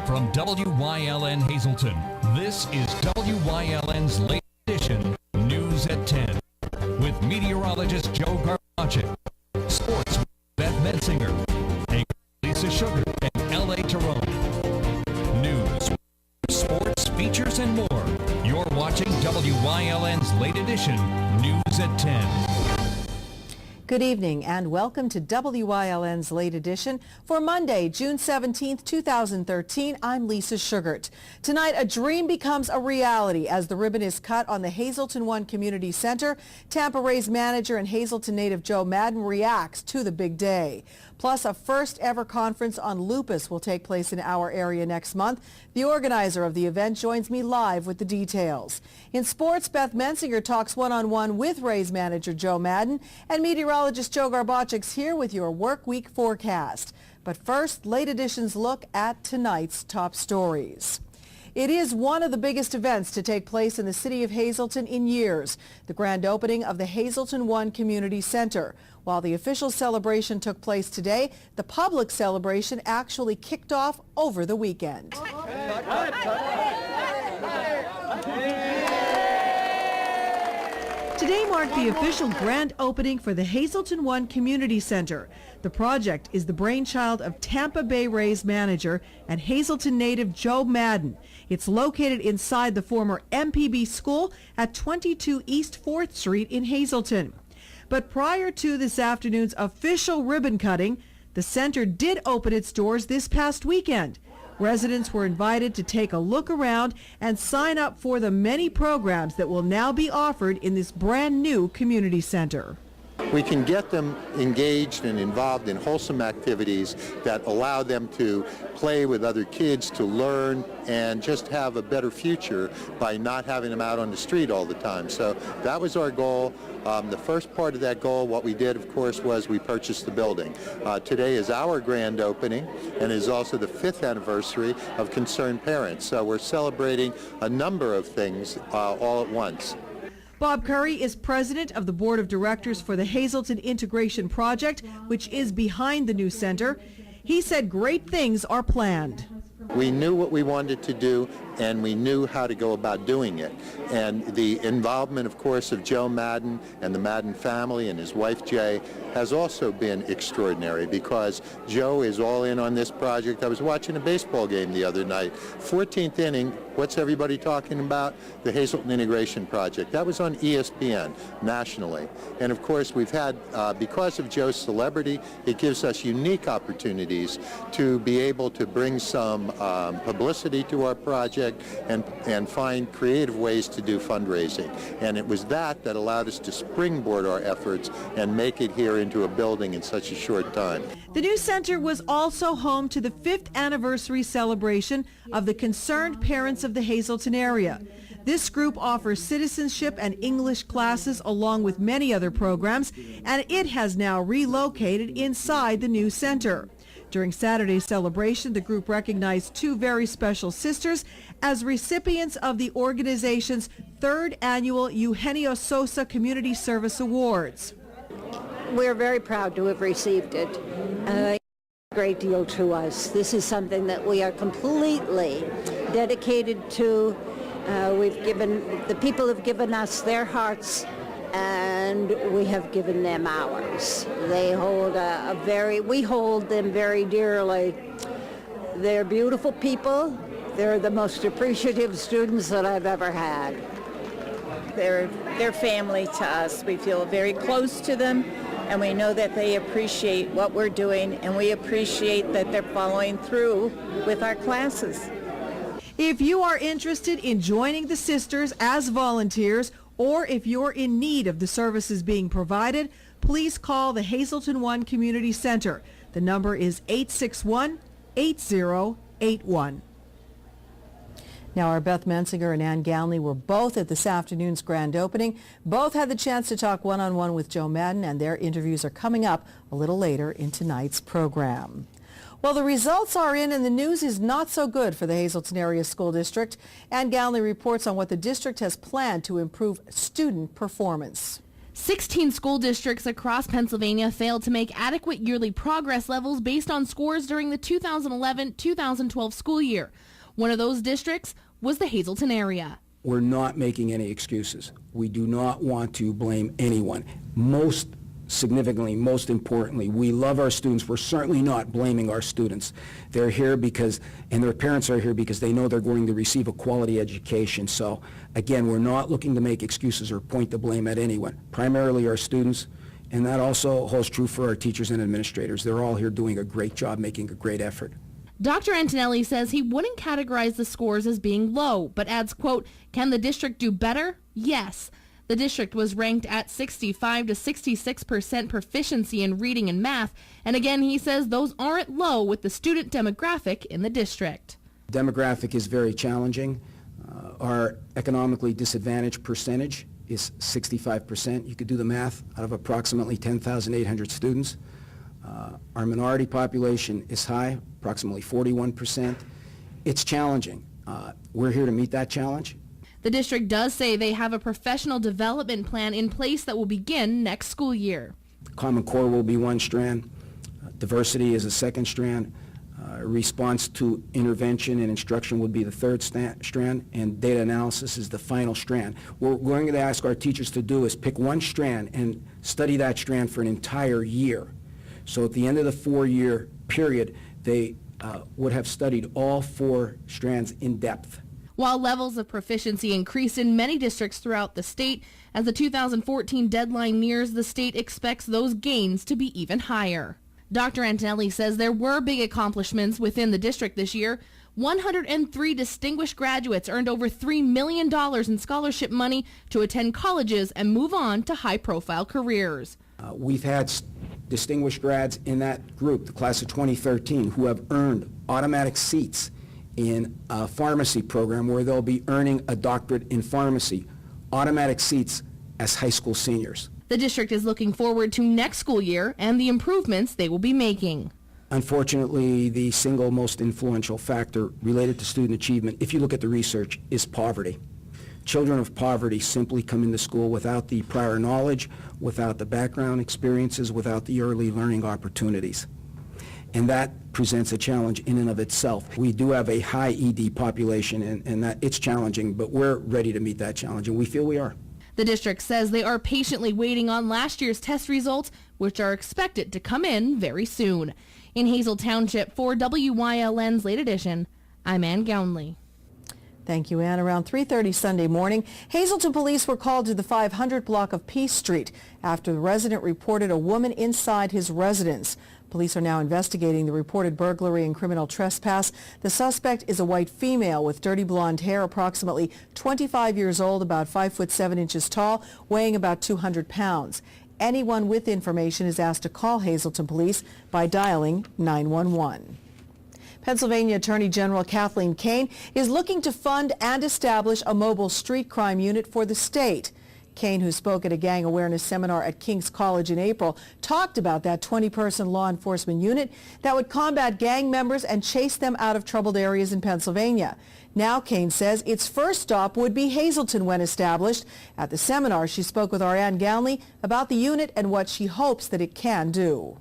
From WYLN Hazleton, this is WYLN's late edition News at 10 with meteorologist Joe Garbacek, sports with Beth Mensinger, and Lisa Sugar and L.A. Tyrone. News, sports, features, and more. You're watching WYLN's late edition News at 10. Good evening and welcome to WYLN's Late Edition for Monday, June 17th, 2013. I'm Lisa Sugart. Tonight, a dream becomes a reality as the ribbon is cut on the Hazleton One Community Center. Tampa Rays manager and Hazleton native Joe Maddon reacts to the big day. Plus, a first ever conference on lupus will take place in our area next month. The organizer of the event joins me live with the details. In sports, Beth Mensinger talks one-on-one with Rays manager Joe Maddon, and meteorologist Joe Garbacek's here with your work week forecast. But first, Late Edition's look at tonight's top stories. It is one of the biggest events to take place in the city of Hazleton in years, the grand opening of the Hazleton One Community Center. While the official celebration took place today, the public celebration actually kicked off over the weekend. Today marked the official grand opening for the Hazleton One Community Center. The project is the brainchild of Tampa Bay Rays manager and Hazleton native Joe Maddon. It's located inside the former MPB school at 22 East 4th Street in Hazleton. But prior to this afternoon's official ribbon cutting, the center did open its doors this past weekend. Residents were invited to take a look around and sign up for the many programs that will now be offered in this brand new community center. We can get them engaged and involved in wholesome activities that allow them to play with other kids, to learn, and just have a better future by not having them out on the street all the time. So that was our goal. The first part of that goal, what we did, of course, was we purchased the building. Today is our grand opening and is also the 5th anniversary of Concerned Parents. So we're celebrating a number of things all at once. Bob Curry is president of the board of directors for the Hazleton Integration Project, which is behind the new center. He said great things are planned. We knew what we wanted to do, and we knew how to go about doing it. And the involvement, of course, of Joe Maddon and the Maddon family and his wife Jay has also been extraordinary because Joe is all in on this project. I was watching a baseball game the other night. 14th inning, what's everybody talking about? The Hazleton Integration Project. That was on ESPN nationally. And of course, we've had, because of Joe's celebrity, it gives us unique opportunities to be able to bring some publicity to our project and find creative ways to do fundraising. And it was that allowed us to springboard our efforts and make it here into a building in such a short time. The new center was also home to the 5th anniversary celebration of the Concerned Parents of the Hazleton area. This group offers citizenship and English classes along with many other programs, and it has now relocated inside the new center. During Saturday's celebration, the group recognized two very special sisters as recipients of the organization's 3rd annual Eugenio Sosa Community Service Awards. We're very proud to have received it. A great deal to us. This is something that we are completely dedicated to. The people have given us their hearts, and we have given them ours. They hold we hold them very dearly. They're beautiful people. They're the most appreciative students that I've ever had. They're family to us. We feel very close to them, and we know that they appreciate what we're doing, and we appreciate that they're following through with our classes. If you are interested in joining the sisters as volunteers, or if you're in need of the services being provided, please call the Hazleton One Community Center. The number is 861-8081. Now, our Beth Mensinger and Ann Galney were both at this afternoon's grand opening. Both had the chance to talk one-on-one with Joe Maddon, and their interviews are coming up a little later in tonight's program. Well, the results are in, and the news is not so good for the Hazleton Area School District. Ann Galney reports on what the district has planned to improve student performance. 16 school districts across Pennsylvania failed to make adequate yearly progress levels based on scores during the 2011-2012 school year. One of those districts was the Hazleton area. We're not making any excuses. We do not want to blame anyone. Most significantly, most importantly, we love our students. We're certainly not blaming our students. They're here because, and their parents are here because they know they're going to receive a quality education. So again, we're not looking to make excuses or point the blame at anyone, primarily our students, and that also holds true for our teachers and administrators. They're all here doing a great job, making a great effort. Dr. Antonelli says he wouldn't categorize the scores as being low, but adds, quote, "Can the district do better? Yes." The district was ranked at 65 to 66% proficiency in reading and math, and again he says those aren't low with the student demographic in the district. Demographic is very challenging. Our economically disadvantaged percentage is 65%. You could do the math out of approximately 10,800 students. Our minority population is high, approximately 41%. It's challenging. We're here to meet that challenge. The district does say they have a professional development plan in place that will begin next school year. Common Core will be one strand. Diversity is a second strand. Response to intervention and instruction would be the third strand, and data analysis is the final strand. What we're going to ask our teachers to do is pick one strand and study that strand for an entire year. So at the end of the 4-year period, they would have studied all 4 strands in depth. While levels of proficiency increased in many districts throughout the state, as the 2014 deadline nears, the state expects those gains to be even higher. Dr. Antonelli says there were big accomplishments within the district this year. 103 distinguished graduates earned over $3 million in scholarship money to attend colleges and move on to high-profile careers. We've had distinguished grads in that group, the class of 2013, who have earned automatic seats in a pharmacy program where they'll be earning a doctorate in pharmacy, automatic seats as high school seniors. The district is looking forward to next school year and the improvements they will be making. Unfortunately, the single most influential factor related to student achievement, if you look at the research, is poverty. Children of poverty simply come into school without the prior knowledge, without the background experiences, without the early learning opportunities. And that presents a challenge in and of itself. We do have a high ED population, and that it's challenging, but we're ready to meet that challenge, and we feel we are. The district says they are patiently waiting on last year's test results, which are expected to come in very soon. In Hazel Township, for WYLN's Late Edition, I'm Ann Gownley. Thank you, Ann. Around 3:30 Sunday morning, Hazleton police were called to the 500 block of Peace Street after the resident reported a woman inside his residence. Police are now investigating the reported burglary and criminal trespass. The suspect is a white female with dirty blonde hair, approximately 25 years old, about 5 foot 7 inches tall, weighing about 200 pounds. Anyone with information is asked to call Hazleton Police by dialing 911. Pennsylvania Attorney General Kathleen Kane is looking to fund and establish a mobile street crime unit for the state. Kane, who spoke at a gang awareness seminar at King's College in April, talked about that 20-person law enforcement unit that would combat gang members and chase them out of troubled areas in Pennsylvania. Now, Kane says its first stop would be Hazleton when established. At the seminar, she spoke with Ann Gownley about the unit and what she hopes that it can do.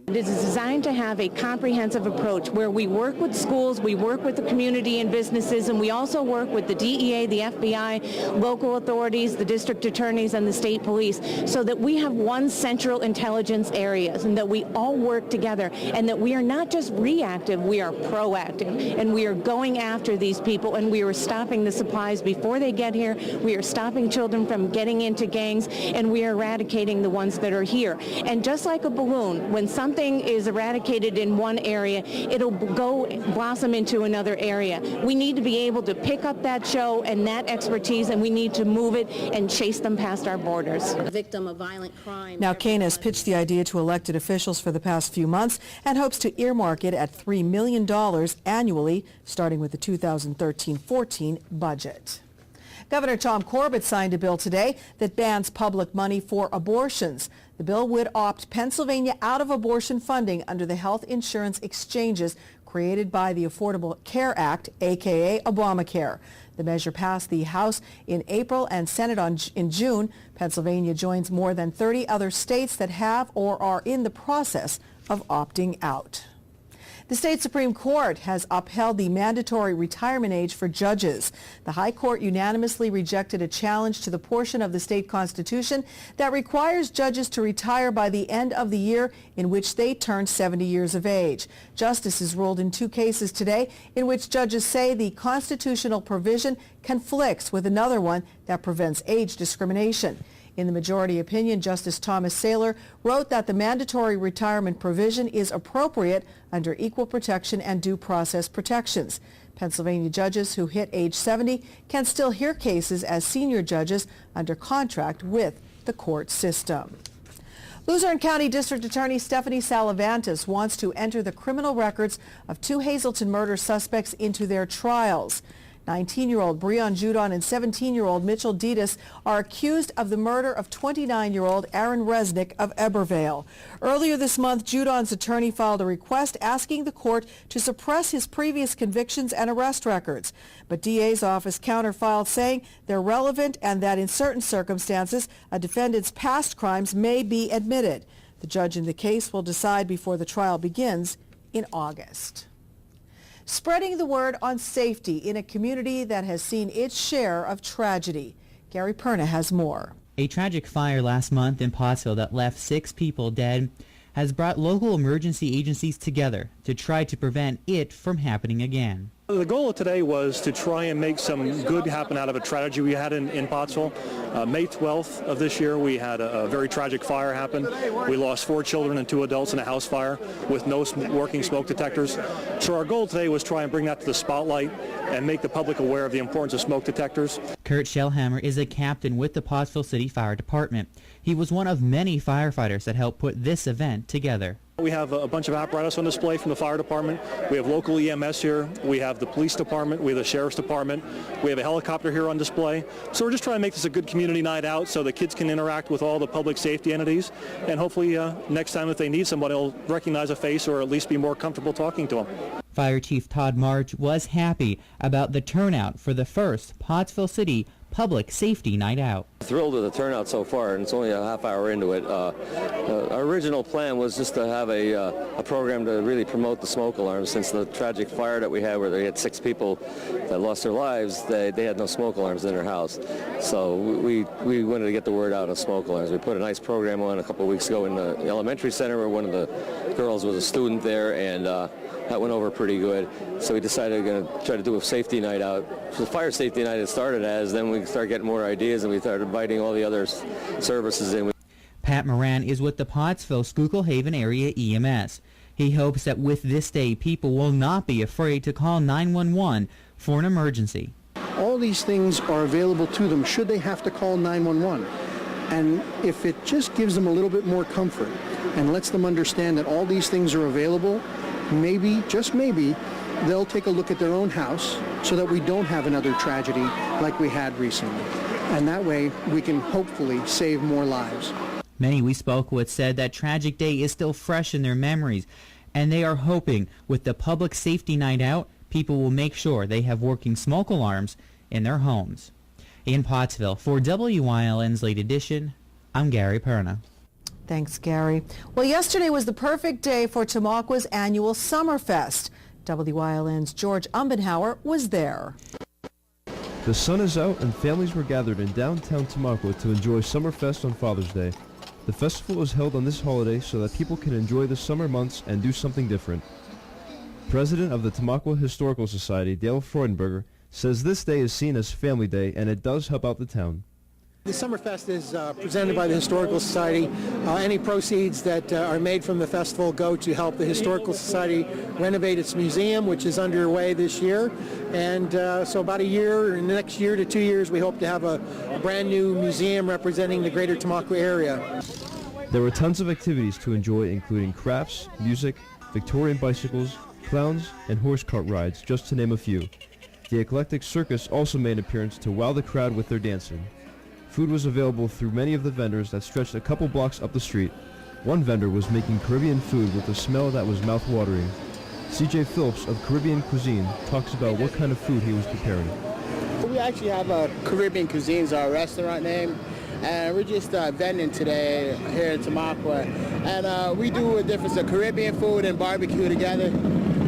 It is designed to have a comprehensive approach where we work with schools, we work with the community and businesses, and we also work with the DEA, the FBI, local authorities, the district attorneys, and the state police, so that we have one central intelligence area and that we all work together, and that we are not just reactive, we are proactive, and we are going after these people, and we are stopping the supplies before they get here, we are stopping children from getting into gangs, and we are eradicating the ones that are here. And just like a balloon, when something is eradicated in one area, it'll go blossom into another area. We need to be able to pick up that show and that expertise, and we need to move it and chase them past our borders. A victim of violent crime. Now, Kane has pitched the idea to elected officials for the past few months and hopes to earmark it at $3 million annually, starting with the 2013-14 budget. Governor Tom Corbett signed a bill today that bans public money for abortions. The bill would opt Pennsylvania out of abortion funding under the health insurance exchanges created by the Affordable Care Act, a.k.a. Obamacare. The measure passed the House in April and Senate in June. Pennsylvania joins more than 30 other states that have or are in the process of opting out. The state Supreme Court has upheld the mandatory retirement age for judges. The High Court unanimously rejected a challenge to the portion of the state constitution that requires judges to retire by the end of the year in which they turn 70 years of age. Justices ruled in 2 cases today in which judges say the constitutional provision conflicts with another one that prevents age discrimination. In the majority opinion, Justice Thomas Saylor wrote that the mandatory retirement provision is appropriate under equal protection and due process protections. Pennsylvania judges who hit age 70 can still hear cases as senior judges under contract with the court system. Luzerne County District Attorney Stephanie Salavantis wants to enter the criminal records of 2 Hazleton murder suspects into their trials. 19-year-old Breon Judon and 17-year-old Mitchell Detus are accused of the murder of 29-year-old Aaron Resnick of Ebervale. Earlier this month, Judon's attorney filed a request asking the court to suppress his previous convictions and arrest records. But DA's office counterfiled saying they're relevant and that in certain circumstances, a defendant's past crimes may be admitted. The judge in the case will decide before the trial begins in August. Spreading the word on safety in a community that has seen its share of tragedy. Gary Perna has more. A tragic fire last month in Pottsville that left 6 people dead has brought local emergency agencies together to try to prevent it from happening again. The goal of today was to try and make some good happen out of a tragedy we had in Pottsville. May 12th of this year, we had a very tragic fire happen. We lost 4 children and 2 adults in a house fire with no working smoke detectors. So our goal today was try and bring that to the spotlight and make the public aware of the importance of smoke detectors. Kurt Shellhammer is a captain with the Pottsville City Fire Department. He was one of many firefighters that helped put this event together. We have a bunch of apparatus on display from the fire department. We have local EMS here. We have the police department. We have the sheriff's department. We have a helicopter here on display. So we're just trying to make this a good community night out so the kids can interact with all the public safety entities. And hopefully next time if they need somebody, they'll recognize a face or at least be more comfortable talking to them. Fire Chief Todd March was happy about the turnout for the first Pottsville City Public Safety Night Out. Thrilled with the turnout so far, and it's only a half hour into it. Our original plan was just to have a program to really promote the smoke alarms. Since the tragic fire that we had where they had 6 people that lost their lives, they had no smoke alarms in their house. So we wanted to get the word out of smoke alarms. We put a nice program on a couple of weeks ago in the elementary center where one of the girls was a student there, and that went over pretty good. So we decided we're going to try to do a safety night out. So the fire safety night it started as, then we started getting more ideas and we started inviting all the other services in. Pat Moran is with the Pottsville Schuylkill Haven area EMS. He hopes that with this day, people will not be afraid to call 911 for an emergency. All these things are available to them should they have to call 911. And if it just gives them a little bit more comfort and lets them understand that all these things are available, maybe, just maybe, they'll take a look at their own house so that we don't have another tragedy like we had recently. And that way, we can hopefully save more lives. Many we spoke with said that tragic day is still fresh in their memories, and they are hoping with the Public Safety Night Out, people will make sure they have working smoke alarms in their homes. In Pottsville, for WYLN's Late Edition, I'm Gary Perna. Thanks, Gary. Well, yesterday was the perfect day for Tamaqua annual Summerfest. WYLN's George Umbenhauer was there. The sun is out and families were gathered in downtown Tamaqua to enjoy Summerfest on Father's Day. The festival is held on this holiday so that people can enjoy the summer months and do something different. President of the Tamaqua Historical Society, Dale Freudenberger, says this day is seen as Family Day and it does help out the town. The Summerfest is presented by the Historical Society. Any proceeds that are made from the festival go to help the Historical Society renovate its museum, which is underway this year. And so about a year, in the next year to 2 years, we hope to have a brand new museum representing the greater Tamaqua area. There were tons of activities to enjoy, including crafts, music, Victorian bicycles, clowns, and horse cart rides, just to name a few. The eclectic circus also made an appearance to wow the crowd with their dancing. Food was available through many of the vendors that stretched a couple blocks up the street. One vendor was making Caribbean food with a smell that was mouth-watering. CJ Phillips of Caribbean Cuisine talks about what kind of food he was preparing. we actually have a Caribbean Cuisines, our restaurant name, and we're just vending today here in Tamaqua. And we do a difference of Caribbean food and barbecue together.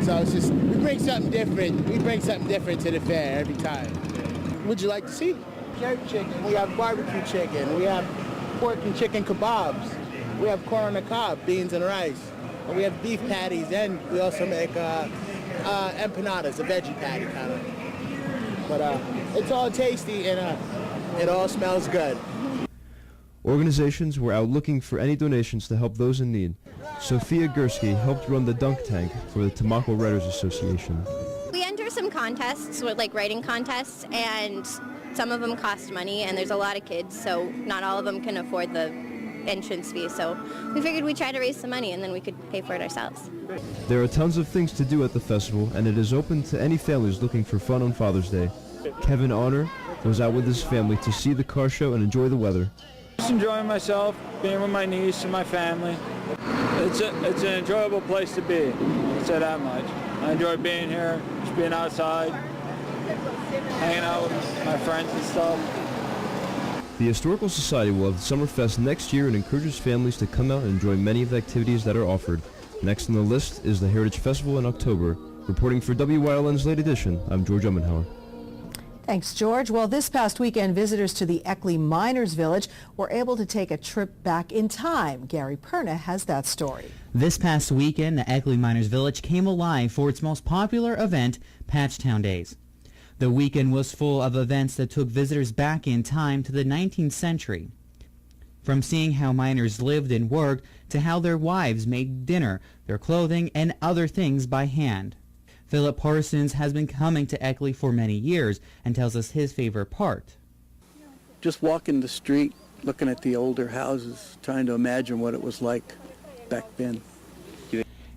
So it's just, we bring something different. We bring something different to the fair every time. Would you like to see? Jerk chicken, we have barbecue chicken, we have pork and chicken kebabs, we have corn on the cob, beans and rice, and we have beef patties, and we also make empanadas, a veggie patty kind of. But it's all tasty and it all smells good. Organizations were out looking for any donations to help those in need. Sophia Gursky helped run the dunk tank for the Tamaqua Writers Association. We enter some contests, like writing contests, and some of them cost money, and there's a lot of kids, so not all of them can afford the entrance fee. So we figured we'd try to raise some money, and then we could pay for it ourselves. There are tons of things to do at the festival, and it is open to any families looking for fun on Father's Day. Kevin Honor was out with his family to see the car show and enjoy the weather. Just enjoying myself, being with my niece and my family. It's an enjoyable place to be, I'll say that much. I enjoy being here, just being outside, hanging out with my friends and stuff. The Historical Society will have the Summerfest next year and encourages families to come out and enjoy many of the activities that are offered. Next on the list is the Heritage Festival in October. Reporting for WYLN's Late Edition, I'm George Ummenhauer. Thanks, George. Well, this past weekend, visitors to the Eckley Miners Village were able to take a trip back in time. Gary Perna has that story. This past weekend, the Eckley Miners Village came alive for its most popular event, Patchtown Days. The weekend was full of events that took visitors back in time to the 19th century. From seeing how miners lived and worked to how their wives made dinner, their clothing, and other things by hand. Philip Parsons has been coming to Eckley for many years and tells us his favorite part. Just walking the street, looking at the older houses, trying to imagine what it was like back then.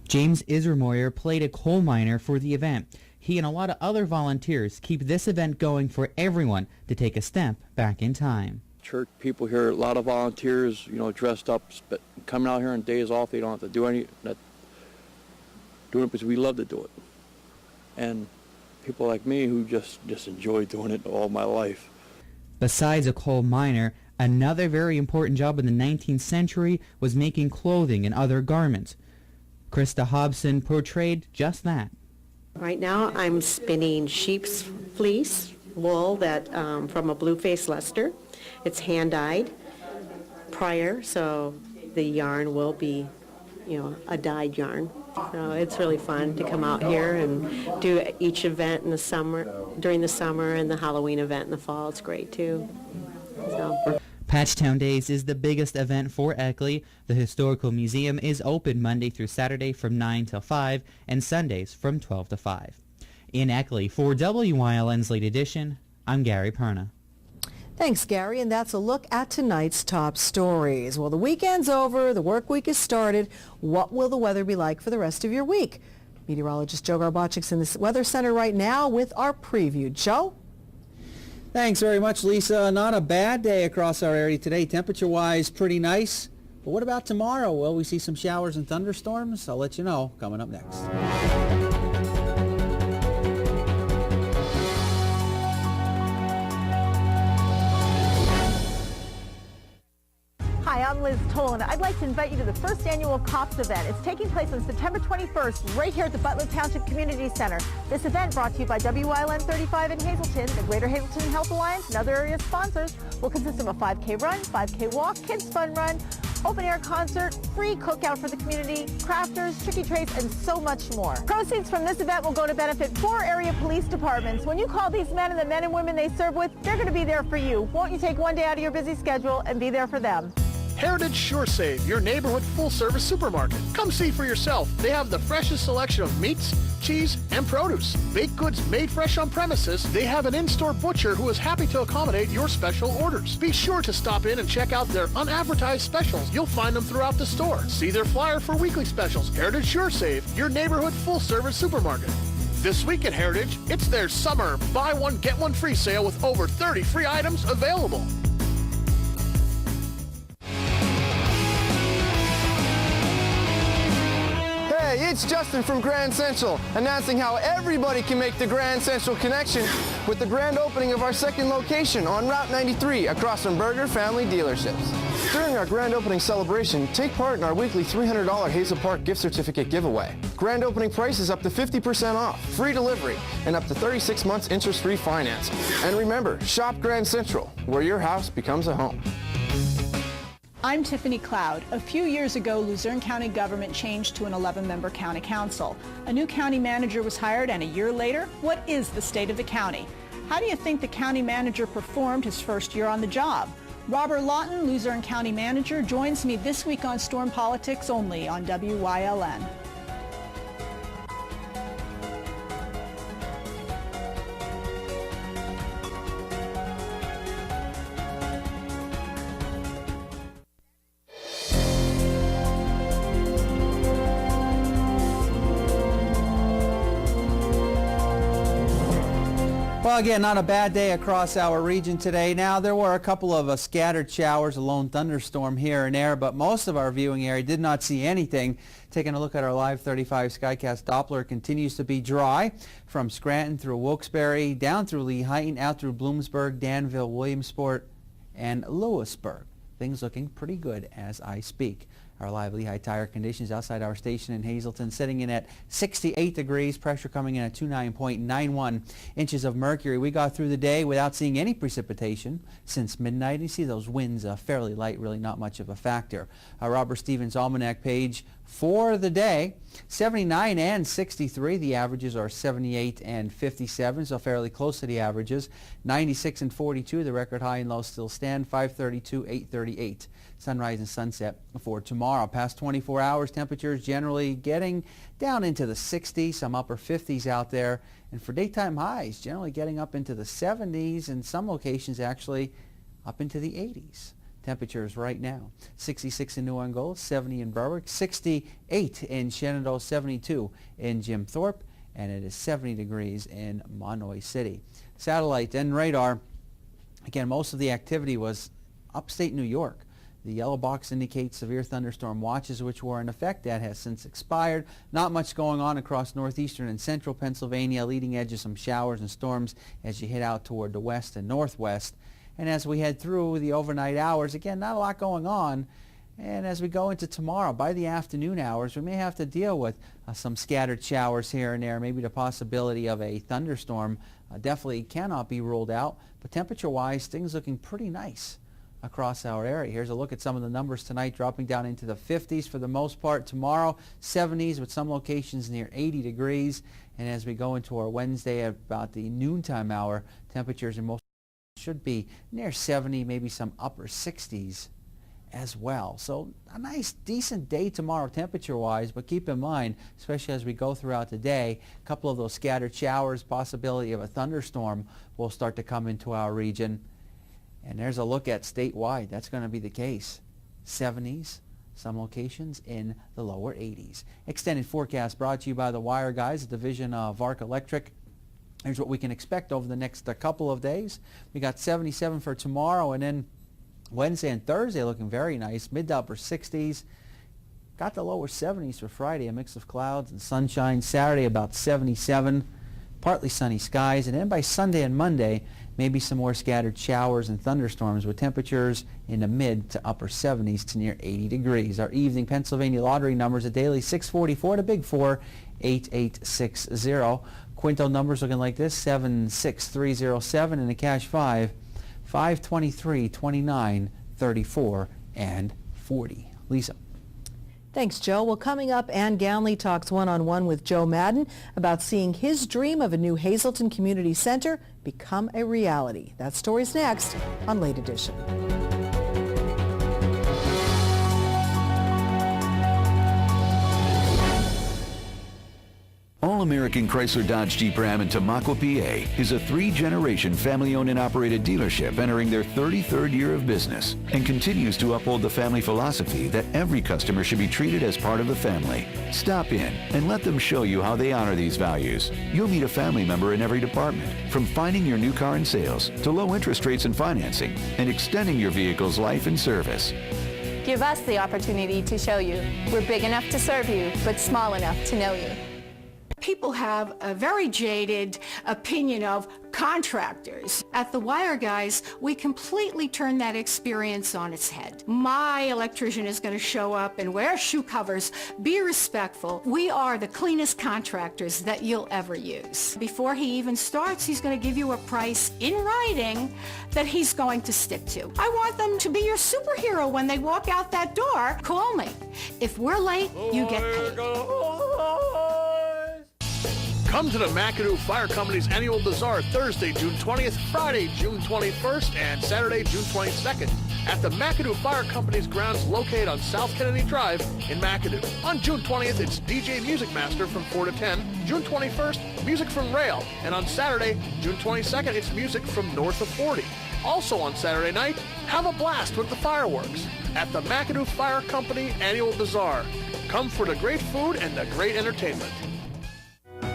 James Isremoyer played a coal miner for the event. He and a lot of other volunteers keep this event going for everyone to take a step back in time. Church people here, a lot of volunteers, dressed up, coming out here on days off. They don't have to do doing it because we love to do it. And people like me who just enjoy doing it all my life. Besides a coal miner, another very important job in the 19th century was making clothing and other garments. Krista Hobson portrayed just that. Right now I'm spinning sheep's fleece wool that from a blue-faced Leicester. It's hand-dyed prior, so the yarn will be, a dyed yarn. So it's really fun to come out here and do each event in the summer, during the summer, and the Halloween event in the fall. It's great too. Patchtown Days is the biggest event for Eckley. The Historical Museum is open Monday through Saturday from 9 till 5 and Sundays from 12 to 5. In Eckley, for WYLN's Late Edition, I'm Gary Perna. Thanks, Gary, and that's a look at tonight's top stories. Well, the weekend's over, the work week has started. What will the weather be like for the rest of your week? Meteorologist Joe Garbachik's in the Weather Center right now with our preview. Joe? Thanks very much, Lisa. Not a bad day across our area today. Temperature-wise, pretty nice. But what about tomorrow? Will we see some showers and thunderstorms? I'll let you know coming up next. Hi, I'm Liz Tolan. I'd like to invite you to the first annual COPS event. It's taking place on September 21st right here at the Butler Township Community Center. This event brought to you by WYLN 35 in Hazleton, the Greater Hazleton Health Alliance, and other area sponsors will consist of a 5K run, 5K walk, kids fun run, open air concert, free cookout for the community, crafters, tricky trays, and so much more. Proceeds from this event will go to benefit 4 area police departments. When you call these men and the men and women they serve with, they're going to be there for you. Won't you take one day out of your busy schedule and be there for them? Heritage SureSave, your neighborhood full-service supermarket. Come see for yourself. They have the freshest selection of meats, cheese, and produce. Baked goods made fresh on premises. They have an in-store butcher who is happy to accommodate your special orders. Be sure to stop in and check out their unadvertised specials. You'll find them throughout the store. See their flyer for weekly specials. Heritage SureSave, your neighborhood full-service supermarket. This week at Heritage, it's their summer buy one, get one free sale with over 30 free items available. it's Justin from Grand Central, announcing how everybody can make the Grand Central connection with the grand opening of our second location on Route 93 across from Berger Family Dealerships. During our grand opening celebration, take part in our weekly $300 Hazel Park gift certificate giveaway. Grand opening prices up to 50% off, free delivery, and up to 36 months interest-free financing. And remember, shop Grand Central, where your house becomes a home. I'm Tiffany Cloud. A few years ago, Luzerne County government changed to an 11-member county council. A new county manager was hired, and a year later, what is the state of the county? How do you think the county manager performed his first year on the job? Robert Lawton, Luzerne County manager, joins me this week on Storm Politics only on WYLN. Well, again, not a bad day across our region today. Now, there were a couple of scattered showers, a lone thunderstorm here and there, but most of our viewing area did not see anything. Taking a look at our Live 35 Skycast Doppler, continues to be dry from Scranton through Wilkes-Barre, down through Lehighton, out through Bloomsburg, Danville, Williamsport, and Lewisburg. Things looking pretty good as I speak. Our live Lehigh Tire conditions outside our station in Hazleton sitting in at 68 degrees, pressure coming in at 29.91 inches of mercury. We got through the day without seeing any precipitation since midnight. You see those winds fairly light, really not much of a factor. Our Robert Stevens Almanac page for the day, 79 and 63. The averages are 78 and 57, so fairly close to the averages. 96 and 42, the record high and low still stand. 532, 838. Sunrise and sunset for tomorrow. Past 24 hours, temperatures generally getting down into the 60s, some upper 50s out there. And for daytime highs, generally getting up into the 70s, and some locations actually up into the 80s. Temperatures right now, 66 in New Angola, 70 in Berwick, 68 in Shenandoah, 72 in Jim Thorpe, and it is 70 degrees in Monoy City. Satellite and radar, again, most of the activity was upstate New York. The yellow box indicates severe thunderstorm watches which were in effect. That has since expired. Not much going on across northeastern and central Pennsylvania, leading edge of some showers and storms as you head out toward the west and northwest. And as we head through the overnight hours, again, not a lot going on. And as we go into tomorrow, by the afternoon hours, we may have to deal with some scattered showers here and there, maybe the possibility of a thunderstorm. Definitely cannot be ruled out, but temperature-wise, things looking pretty nice across our area. Here's a look at some of the numbers tonight, dropping down into the 50s for the most part. Tomorrow, 70s with some locations near 80 degrees. And as we go into our Wednesday at about the noontime hour, temperatures in most should be near 70, maybe some upper 60s as well. So a nice, decent day tomorrow temperature-wise, but keep in mind, especially as we go throughout the day, a couple of those scattered showers, possibility of a thunderstorm will start to come into our region. And there's a look at statewide. That's going to be the case. 70s, some locations in the lower 80s. Extended forecast brought to you by the Wire Guys, a division of Arc Electric. Here's what we can expect over the next couple of days. We got 77 for tomorrow, and then Wednesday and Thursday looking very nice, mid to upper 60s. Got the lower 70s for Friday, a mix of clouds and sunshine. Saturday about 77, partly sunny skies, and then by Sunday and Monday, maybe some more scattered showers and thunderstorms with temperatures in the mid to upper 70s to near 80 degrees. Our evening Pennsylvania lottery numbers, a daily 644 to big 4, 8860. Quinto numbers looking like this, 76307, and a cash 5, 523, 29, 34, and 40. Lisa. Thanks, Joe. Well, coming up, Ann Ganley talks one-on-one with Joe Madden about seeing his dream of a new Hazleton Community Center become a reality. That story's next on Late Edition. All-American Chrysler Dodge Jeep Ram in Tamaqua, PA is a 3-generation family-owned and operated dealership entering their 33rd year of business and continues to uphold the family philosophy that every customer should be treated as part of the family. Stop in and let them show you how they honor these values. You'll meet a family member in every department, from finding your new car in sales to low interest rates and financing and extending your vehicle's life and service. Give us the opportunity to show you. We're big enough to serve you, but small enough to know you. People have a very jaded opinion of contractors. At the Wire Guys, we completely turn that experience on its head. My electrician is going to show up and wear shoe covers. Be respectful. We are the cleanest contractors that you'll ever use. Before he even starts, he's going to give you a price in writing that he's going to stick to. I want them to be your superhero when they walk out that door. Call me. If we're late, you get paid. Come to the McAdoo Fire Company's annual bazaar Thursday, June 20th, Friday, June 21st, and Saturday, June 22nd at the McAdoo Fire Company's grounds located on South Kennedy Drive in McAdoo. On June 20th, it's DJ Music Master from 4 to 10. June 21st, music from Rail. And on Saturday, June 22nd, it's music from North of 40. Also on Saturday night, have a blast with the fireworks at the McAdoo Fire Company Annual Bazaar. Come for the great food and the great entertainment.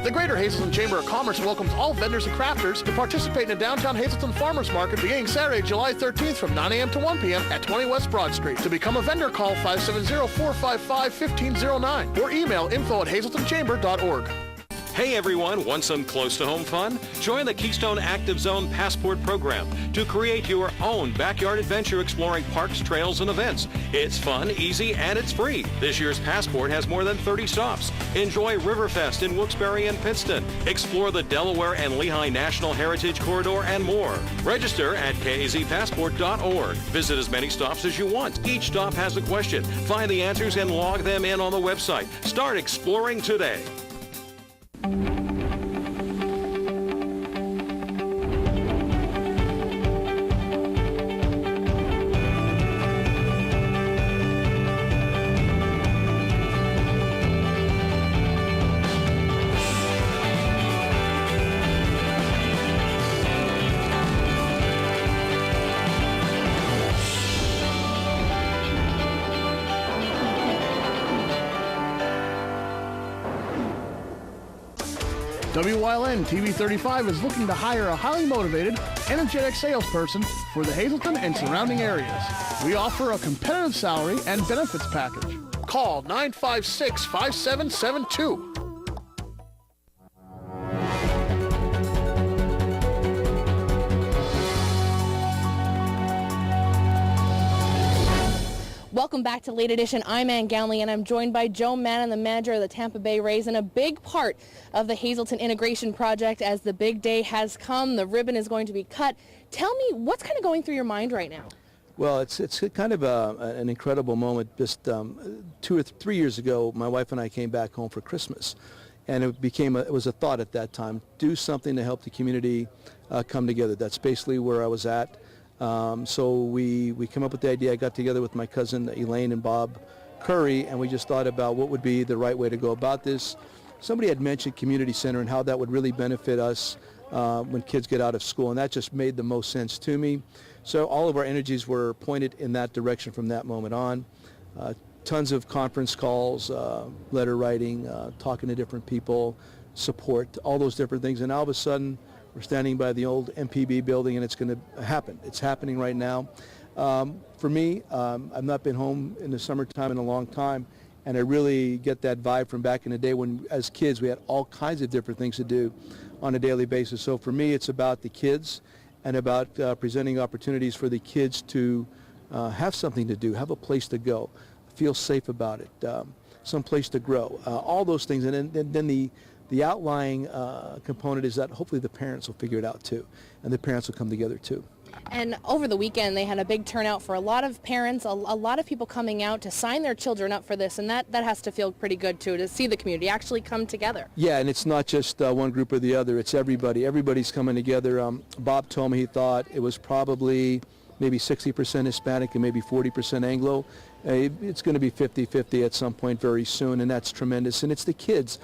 The Greater Hazleton Chamber of Commerce welcomes all vendors and crafters to participate in the downtown Hazleton Farmers Market beginning Saturday, July 13th from 9 a.m. to 1 p.m. at 20 West Broad Street. To become a vendor, call 570-455-1509 or email info@hazletonchamber.org. Hey everyone, want some close-to-home fun? Join the Keystone Active Zone Passport program to create your own backyard adventure exploring parks, trails, and events. It's fun, easy, and it's free. This year's Passport has more than 30 stops. Enjoy Riverfest in Wilkes-Barre and Pittston. Explore the Delaware and Lehigh National Heritage Corridor and more. Register at kazpassport.org. Visit as many stops as you want. Each stop has a question. Find the answers and log them in on the website. Start exploring today. WYLN TV 35 is looking to hire a highly motivated, energetic salesperson for the Hazleton and surrounding areas. We offer a competitive salary and benefits package. Call 956-5772. Welcome back to Late Edition. I'm Ann Gownley, and I'm joined by Joe Mannon, the manager of the Tampa Bay Rays, and a big part of the Hazleton Integration Project. As the big day has come, the ribbon is going to be cut. Tell me, what's kind of going through your mind right now? Well, it's kind of an incredible moment. Just 2 or 3 years ago, my wife and I came back home for Christmas, and it was a thought at that time: do something to help the community come together. That's basically where I was at. So we came up with the idea. I got together with my cousin Elaine and Bob Curry, and we just thought about what would be the right way to go about this. Somebody had mentioned community center and how that would really benefit us when kids get out of school, and that just made the most sense to me. So all of our energies were pointed in that direction from that moment on. Tons of conference calls, letter writing, talking to different people, support, all those different things, and all of a sudden we're standing by the old MPB building, and it's going to happen. It's happening right now. For me, I've not been home in the summertime in a long time, and I really get that vibe from back in the day when, as kids, we had all kinds of different things to do on a daily basis. So for me, it's about the kids and about presenting opportunities for the kids to have something to do, have a place to go, feel safe about it, some place to grow, all those things. And then the outlying component is that hopefully the parents will figure it out too, and the parents will come together too. And over the weekend, they had a big turnout for a lot of parents, a lot of people coming out to sign their children up for this, and that has to feel pretty good too, to see the community actually come together. Yeah, and it's not just one group or the other, it's everybody. Everybody's coming together. Bob told me he thought it was probably maybe 60% Hispanic and maybe 40% Anglo. It's going to be 50-50 at some point very soon, and that's tremendous. And it's the kids.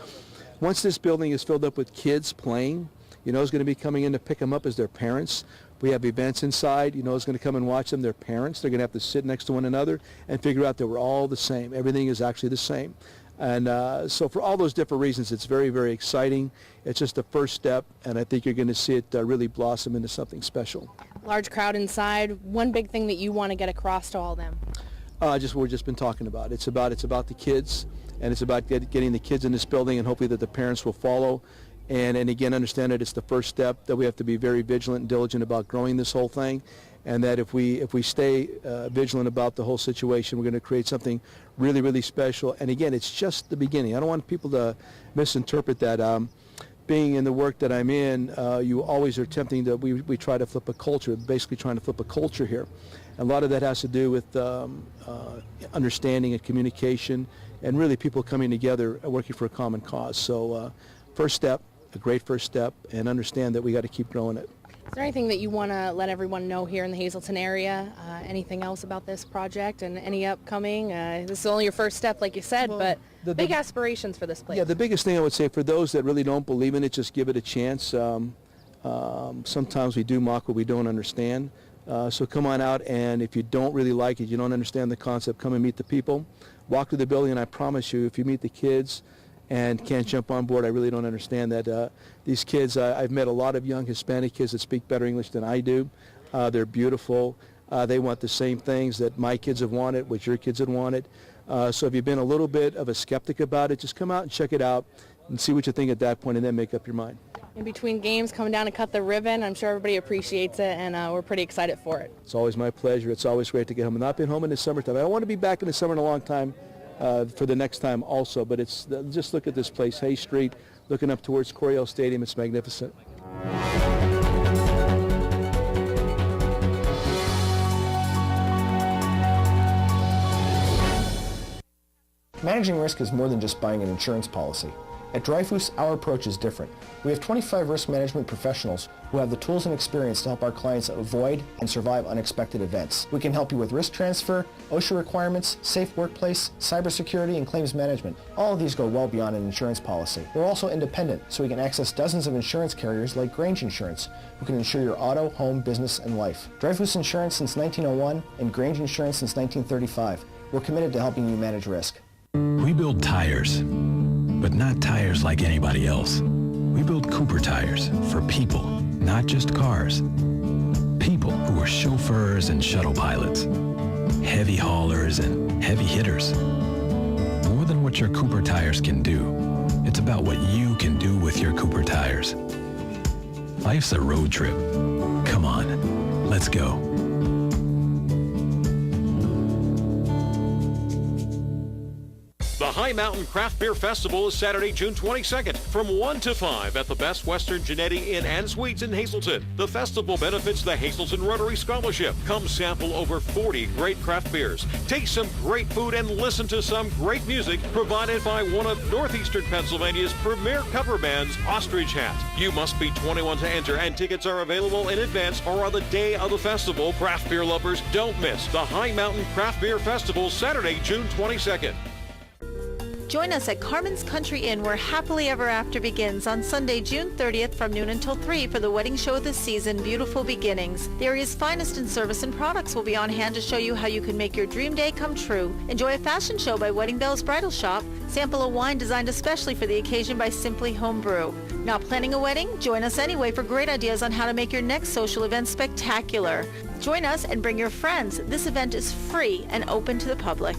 Once this building is filled up with kids playing, you know, who's going to be coming in to pick them up as their parents. We have events inside, you know, who's going to come and watch them, their parents. They're going to have to sit next to one another and figure out that we're all the same. Everything is actually the same. And so for all those different reasons, it's very, very exciting. It's just the first step, and I think you're going to see it really blossom into something special. Large crowd inside. One big thing that you want to get across to all of them? Just what we've just been talking about. It's about the kids, and it's about getting the kids in this building, and hopefully that the parents will follow. And again, understand that it's the first step, that we have to be very vigilant and diligent about growing this whole thing, and that if we stay vigilant about the whole situation, we're going to create something really, really special. And again, it's just the beginning. I don't want people to misinterpret that. Being in the work that I'm in, you always are tempting that we try to flip a culture, basically trying to flip a culture here. And a lot of that has to do with understanding and communication, and really people coming together working for a common cause. So first step, a great first step, and understand that we got to keep growing it. Is there anything that you want to let everyone know here in the Hazleton area? Anything else about this project and any upcoming? This is only your first step, like you said, but big aspirations for this place. Yeah, the biggest thing I would say for those that really don't believe in it, just give it a chance. Sometimes we do mock what we don't understand. So come on out, and if you don't really like it, you don't understand the concept, come and meet the people. Walk through the building, and I promise you, if you meet the kids and can't jump on board, I really don't understand that. These kids, I've met a lot of young Hispanic kids that speak better English than I do. They're beautiful. They want the same things that my kids have wanted, what your kids have wanted. So if you've been a little bit of a skeptic about it, just come out and check it out and see what you think at that point, and then make up your mind. In between games, coming down to cut the ribbon, I'm sure everybody appreciates it, and we're pretty excited for it. It's always my pleasure. It's always great to get home. I've not been home in the summertime. I don't want to be back in the summer in a long time for the next time also, but it's just look at this place, Hayes Street, looking up towards Coryell Stadium. It's magnificent. Managing risk is more than just buying an insurance policy. At Dreyfus, our approach is different. We have 25 risk management professionals who have the tools and experience to help our clients avoid and survive unexpected events. We can help you with risk transfer, OSHA requirements, safe workplace, cybersecurity, and claims management. All of these go well beyond an insurance policy. We're also independent, so we can access dozens of insurance carriers like Grange Insurance, who can insure your auto, home, business, and life. Dreyfus Insurance since 1901 and Grange Insurance since 1935. We're committed to helping you manage risk. We build tires, but not tires like anybody else. We build Cooper tires for people, not just cars. People who are chauffeurs and shuttle pilots, heavy haulers and heavy hitters. More than what your Cooper tires can do, it's about what you can do with your Cooper tires. Life's a road trip. Come on, let's go. The High Mountain Craft Beer Festival is Saturday, June 22nd from 1 to 5 at the Best Western Genetti Inn and Suites in Hazleton. The festival benefits the Hazleton Rotary Scholarship. Come sample over 40 great craft beers, taste some great food, and listen to some great music provided by one of Northeastern Pennsylvania's premier cover bands, Ostrich Hat. You must be 21 to enter, and tickets are available in advance or on the day of the festival. Craft beer lovers, don't miss the High Mountain Craft Beer Festival, Saturday, June 22nd. Join us at Carmen's Country Inn, where Happily Ever After begins on Sunday, June 30th from noon until 3 for the wedding show of the season, Beautiful Beginnings. The area's finest in service and products will be on hand to show you how you can make your dream day come true. Enjoy a fashion show by Wedding Bells Bridal Shop. Sample a wine designed especially for the occasion by Simply Homebrew. Not planning a wedding? Join us anyway for great ideas on how to make your next social event spectacular. Join us and bring your friends. This event is free and open to the public.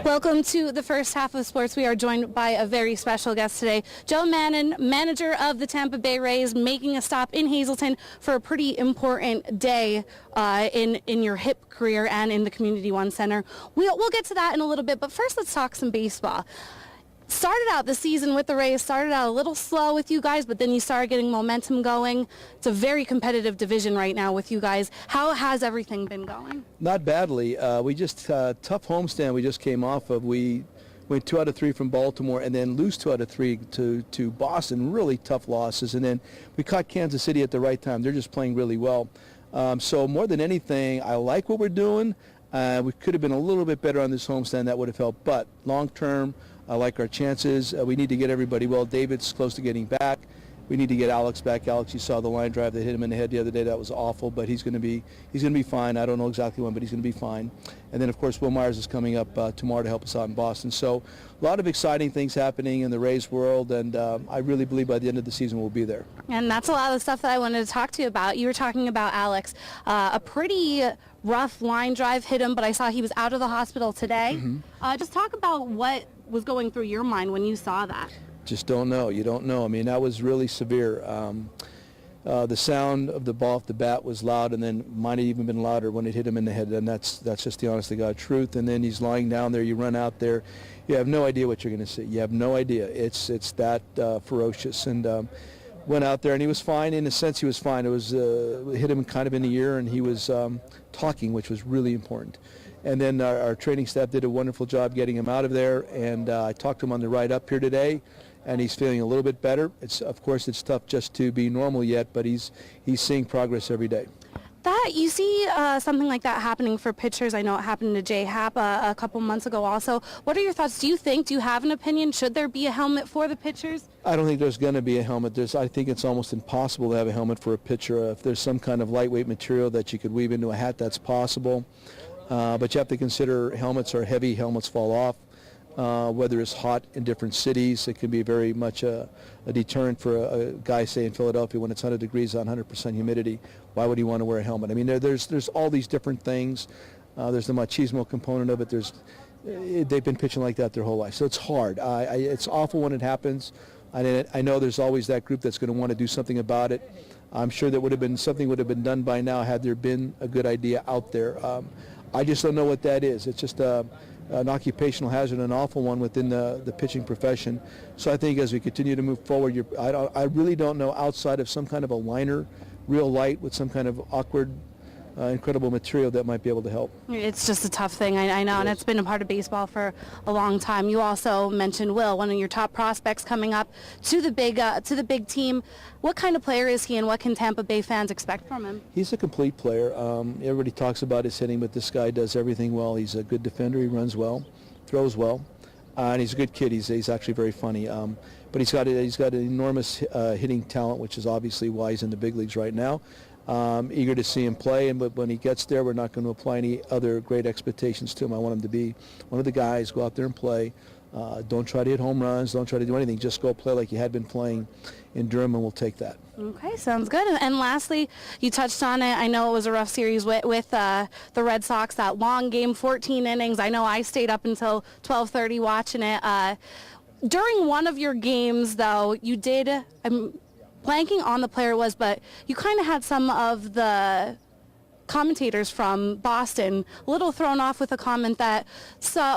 Welcome to the first half of sports. We are joined by a very special guest today, Joe Manin, manager of the Tampa Bay Rays, making a stop in Hazleton for a pretty important day in your HIP career and in the Community One Center. We'll get to that in a little bit, but first let's talk some baseball. Started out the season with the Rays, started out a little slow with you guys, but then you started getting momentum going. It's a very competitive division right now with you guys. How has everything been going? Not badly. We just, tough homestand we just came off of. We went 2 out of 3 from Baltimore and then lose 2 out of 3 to Boston. Really tough losses. And then we caught Kansas City at the right time. They're just playing really well. So more than anything, I like what we're doing. We could have been a little bit better on this homestand. That would have helped. But long term, I like our chances. We need to get everybody well. David's close to getting back. We need to get Alex back. Alex, you saw the line drive that hit him in the head the other day. That was awful, but he's going to be fine. I don't know exactly when, but he's going to be fine. And then, of course, Will Myers is coming up tomorrow to help us out in Boston. So a lot of exciting things happening in the Rays world, and I really believe by the end of the season we'll be there. And that's a lot of the stuff that I wanted to talk to you about. You were talking about Alex. A pretty rough line drive hit him, but I saw he was out of the hospital today. Mm-hmm. Just talk about what was going through your mind when you saw that. Just don't know. You don't know. I mean, that was really severe. The sound of the ball off the bat was loud, and then might have even been louder when it hit him in the head, and that's just the honest to God truth. And then he's lying down there. You run out there. You have no idea what you're going to see. You have no idea. It's that ferocious. And went out there, and he was fine. In a sense, he was fine. It was hit him kind of in the ear, and he was talking, which was really important. And then our training staff did a wonderful job getting him out of there, and I talked to him on the ride up here today, and he's feeling a little bit better. Of course, it's tough just to be normal yet, but he's seeing progress every day. That you see something like that happening for pitchers. I know it happened to Jay Happ a couple months ago also. What are your thoughts? Do you have an opinion? Should there be a helmet for the pitchers? I don't think there's going to be a helmet. I think it's almost impossible to have a helmet for a pitcher. If there's some kind of lightweight material that you could weave into a hat, that's possible. But you have to consider helmets are heavy. Helmets fall off. Whether it's hot in different cities, it can be very much a deterrent for a guy, say, in Philadelphia when it's 100 degrees on 100% humidity. Why would he want to wear a helmet? I mean, there's all these different things. There's the machismo component of it. They've been pitching like that their whole life. So it's hard. It's awful when it happens. I know there's always that group that's going to want to do something about it. I'm sure that something would have been done by now had there been a good idea out there. I just don't know what that is. It's just an occupational hazard, an awful one within the pitching profession. So I think as we continue to move forward, I really don't know outside of some kind of a liner, real light with some kind of awkward, incredible material that might be able to help. It's just a tough thing, I know, and it's been a part of baseball for a long time. You also mentioned Will, one of your top prospects coming up to the big team. What kind of player is he, and what can Tampa Bay fans expect from him? He's a complete player. Everybody talks about his hitting, but this guy does everything well. He's a good defender. He runs well, throws well, and he's a good kid. He's actually very funny. But he's got an enormous hitting talent, which is obviously why he's in the big leagues right now. Eager to see him play, but when he gets there, we're not going to apply any other great expectations to him. I want him to be one of the guys, go out there and play. Don't try to hit home runs. Don't try to do anything. Just go play like you had been playing in Durham, and we'll take that. Okay, sounds good. And lastly, you touched on it. I know it was a rough series with the Red Sox, that long game, 14 innings. I know I stayed up until 12:30 watching it. During one of your games, though, you did... I'm blanking on the player it was, but you kind of had some of the commentators from Boston a little thrown off with a comment that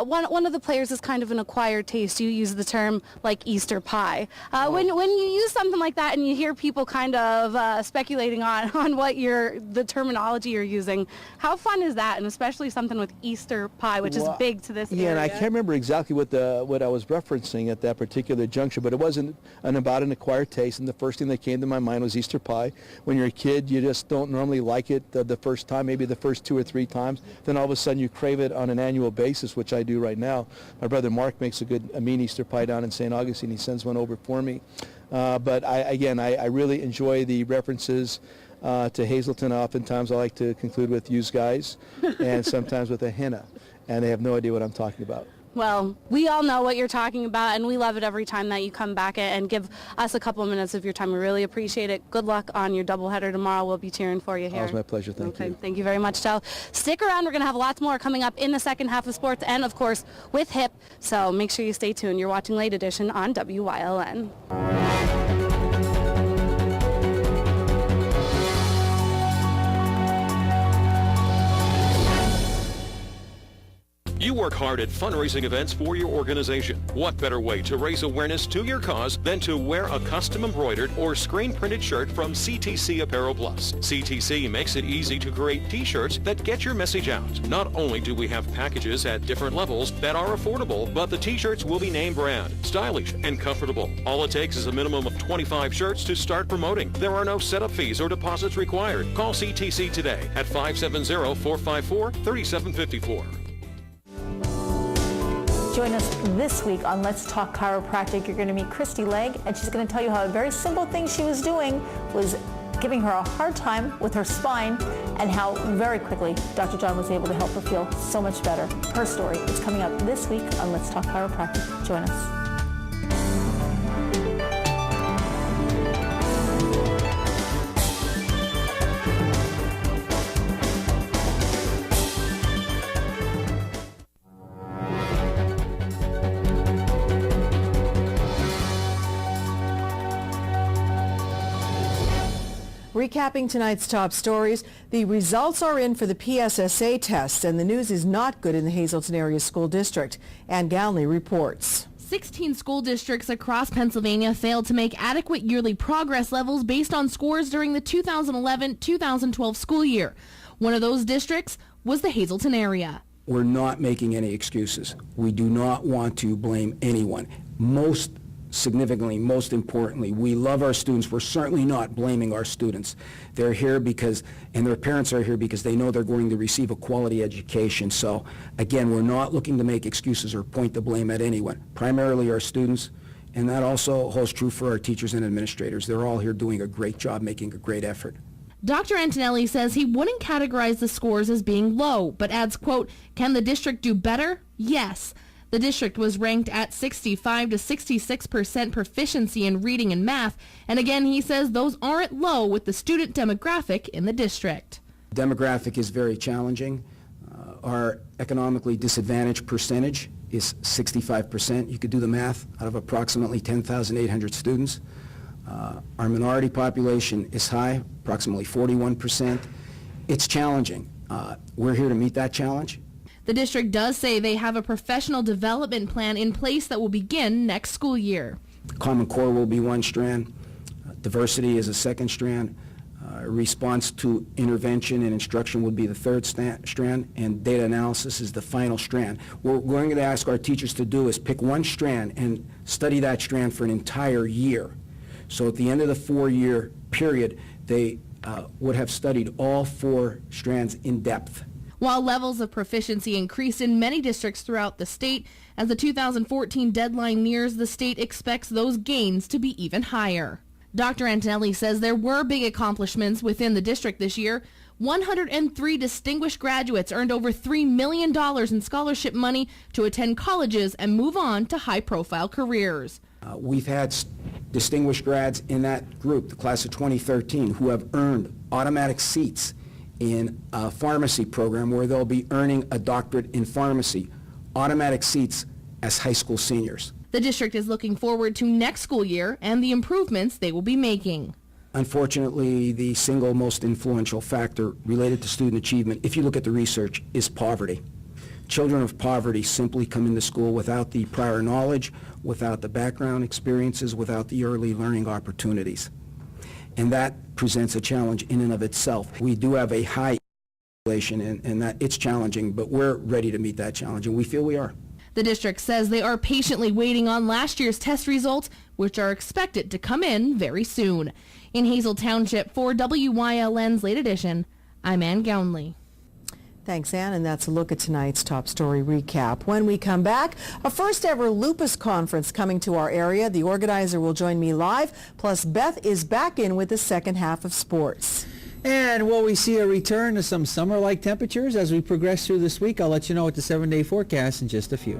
one of the players is kind of an acquired taste. You use the term like Easter pie. When you use something like that and you hear people kind of speculating on what the terminology you're using, how fun is that? And especially something with Easter pie, which is big to this area. Yeah, and I can't remember exactly what I was referencing at that particular juncture, but it wasn't about an acquired taste, and the first thing that came to my mind was Easter pie. When you're a kid, you just don't normally like it the first time, maybe the first 2 or 3 times. Then all of a sudden you crave it on an annual basis, which I do right now. My brother Mark makes a mean Easter pie down in St. Augustine. He sends one over for me. But I really enjoy the references to Hazleton. Oftentimes I like to conclude with "yous guys," and sometimes with a henna, and they have no idea what I'm talking about. Well, we all know what you're talking about, and we love it every time that you come back and give us a couple of minutes of your time. We really appreciate it. Good luck on your doubleheader tomorrow. We'll be cheering for you here. Oh, it's my pleasure. Thank you. Thank you very much, Del. Stick around. We're going to have lots more coming up in the second half of sports and, of course, with HIP. So make sure you stay tuned. You're watching Late Edition on WYLN. You work hard at fundraising events for your organization. What better way to raise awareness to your cause than to wear a custom embroidered or screen printed shirt from CTC Apparel Plus. CTC makes it easy to create t-shirts that get your message out. Not only do we have packages at different levels that are affordable, but the t-shirts will be name brand, stylish, and comfortable. All it takes is a minimum of 25 shirts to start promoting. There are no setup fees or deposits required. Call CTC today at 570-454-3754. Join us this week on Let's Talk Chiropractic. You're going to meet Christy Legg, and she's going to tell you how a very simple thing she was doing was giving her a hard time with her spine, and how very quickly Dr. John was able to help her feel so much better. Her story is coming up this week on Let's Talk Chiropractic. Join us. Recapping tonight's top stories, the results are in for the PSSA tests, and the news is not good in the Hazleton Area School District. Ann Gownley reports. 16 school districts across Pennsylvania failed to make adequate yearly progress levels based on scores during the 2011-2012 school year. One of those districts was the Hazleton area. We're not making any excuses. We do not want to blame anyone. Most significantly, most importantly, we love our students. We're certainly not blaming our students. They're here because, and their parents are here because they know they're going to receive a quality education. So again, we're not looking to make excuses or point the blame at anyone, primarily our students, and that also holds true for our teachers and administrators. They're all here doing a great job, making a great effort. Dr. Antonelli says he wouldn't categorize the scores as being low, but adds, quote, "Can the district do better? Yes." The district was ranked at 65 to 66% proficiency in reading and math, and again he says those aren't low with the student demographic in the district. Demographic is very challenging. Our economically disadvantaged percentage is 65%. You could do the math out of approximately 10,800 students. Our minority population is high, approximately 41%. It's challenging. We're here to meet that challenge. The district does say they have a professional development plan in place that will begin next school year. Common Core will be one strand. Diversity is a second strand. Response to intervention and instruction would be the third strand, and data analysis is the final strand. What we're going to ask our teachers to do is pick one strand and study that strand for an entire year. So at the end of the 4-year period, they would have studied all 4 strands in depth. While levels of proficiency increased in many districts throughout the state, as the 2014 deadline nears, the state expects those gains to be even higher. Dr. Antonelli says there were big accomplishments within the district this year. 103 distinguished graduates earned over $3 million in scholarship money to attend colleges and move on to high-profile careers. We've had distinguished grads in that group, the class of 2013, who have earned automatic seats in a pharmacy program where they'll be earning a doctorate in pharmacy, automatic seats as high school seniors. The district is looking forward to next school year and the improvements they will be making. Unfortunately, the single most influential factor related to student achievement, if you look at the research, is poverty. Children of poverty simply come into school without the prior knowledge, without the background experiences, without the early learning opportunities. And that presents a challenge in and of itself. We do have a high population, and that it's challenging, but we're ready to meet that challenge, and we feel we are. The district says they are patiently waiting on last year's test results, which are expected to come in very soon. In Hazel Township, for WYLN's Late Edition, I'm Ann Gownley. Thanks, Ann, and that's a look at tonight's top story recap. When we come back, a first ever lupus conference coming to our area. The organizer will join me live, plus Beth is back in with the second half of sports. And will we see a return to some summer-like temperatures as we progress through this week? I'll let you know with the 7-day forecast in just a few.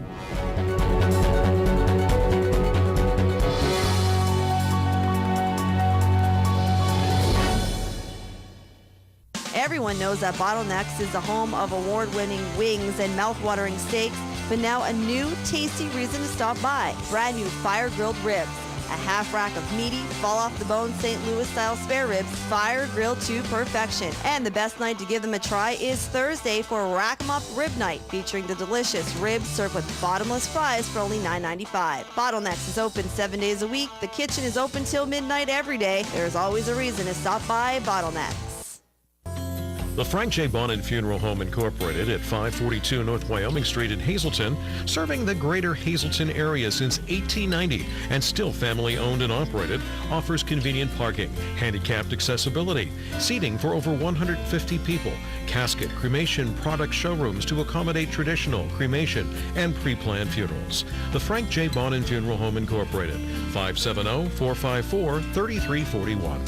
Everyone knows that Bottlenecks is the home of award-winning wings and mouth-watering steaks, but now a new, tasty reason to stop by. Brand new fire-grilled ribs. A half rack of meaty, fall-off-the-bone St. Louis-style spare ribs, fire-grilled to perfection. And the best night to give them a try is Thursday for Rack 'em Up Rib Night, featuring the delicious ribs served with bottomless fries for only $9.95. Bottlenecks is open 7 days a week. The kitchen is open till midnight every day. There's always a reason to stop by Bottlenecks. The Frank J. Bonin Funeral Home Incorporated at 542 North Wyoming Street in Hazleton, serving the greater Hazleton area since 1890 and still family owned and operated, offers convenient parking, handicapped accessibility, seating for over 150 people, casket, cremation product showrooms to accommodate traditional, cremation, and pre-planned funerals. The Frank J. Bonin Funeral Home Incorporated, 570-454-3341.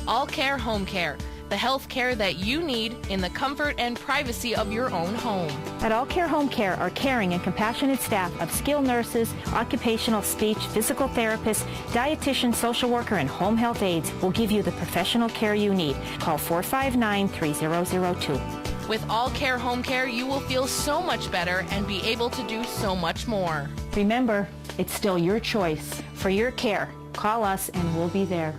All Care Home Care, the health care that you need in the comfort and privacy of your own home. At All Care Home Care, our caring and compassionate staff of skilled nurses, occupational, speech, physical therapists, dietitian, social worker, and home health aides will give you the professional care you need. Call 459-3002. With All Care Home Care, you will feel so much better and be able to do so much more. Remember, it's still your choice. For your care, call us and we'll be there.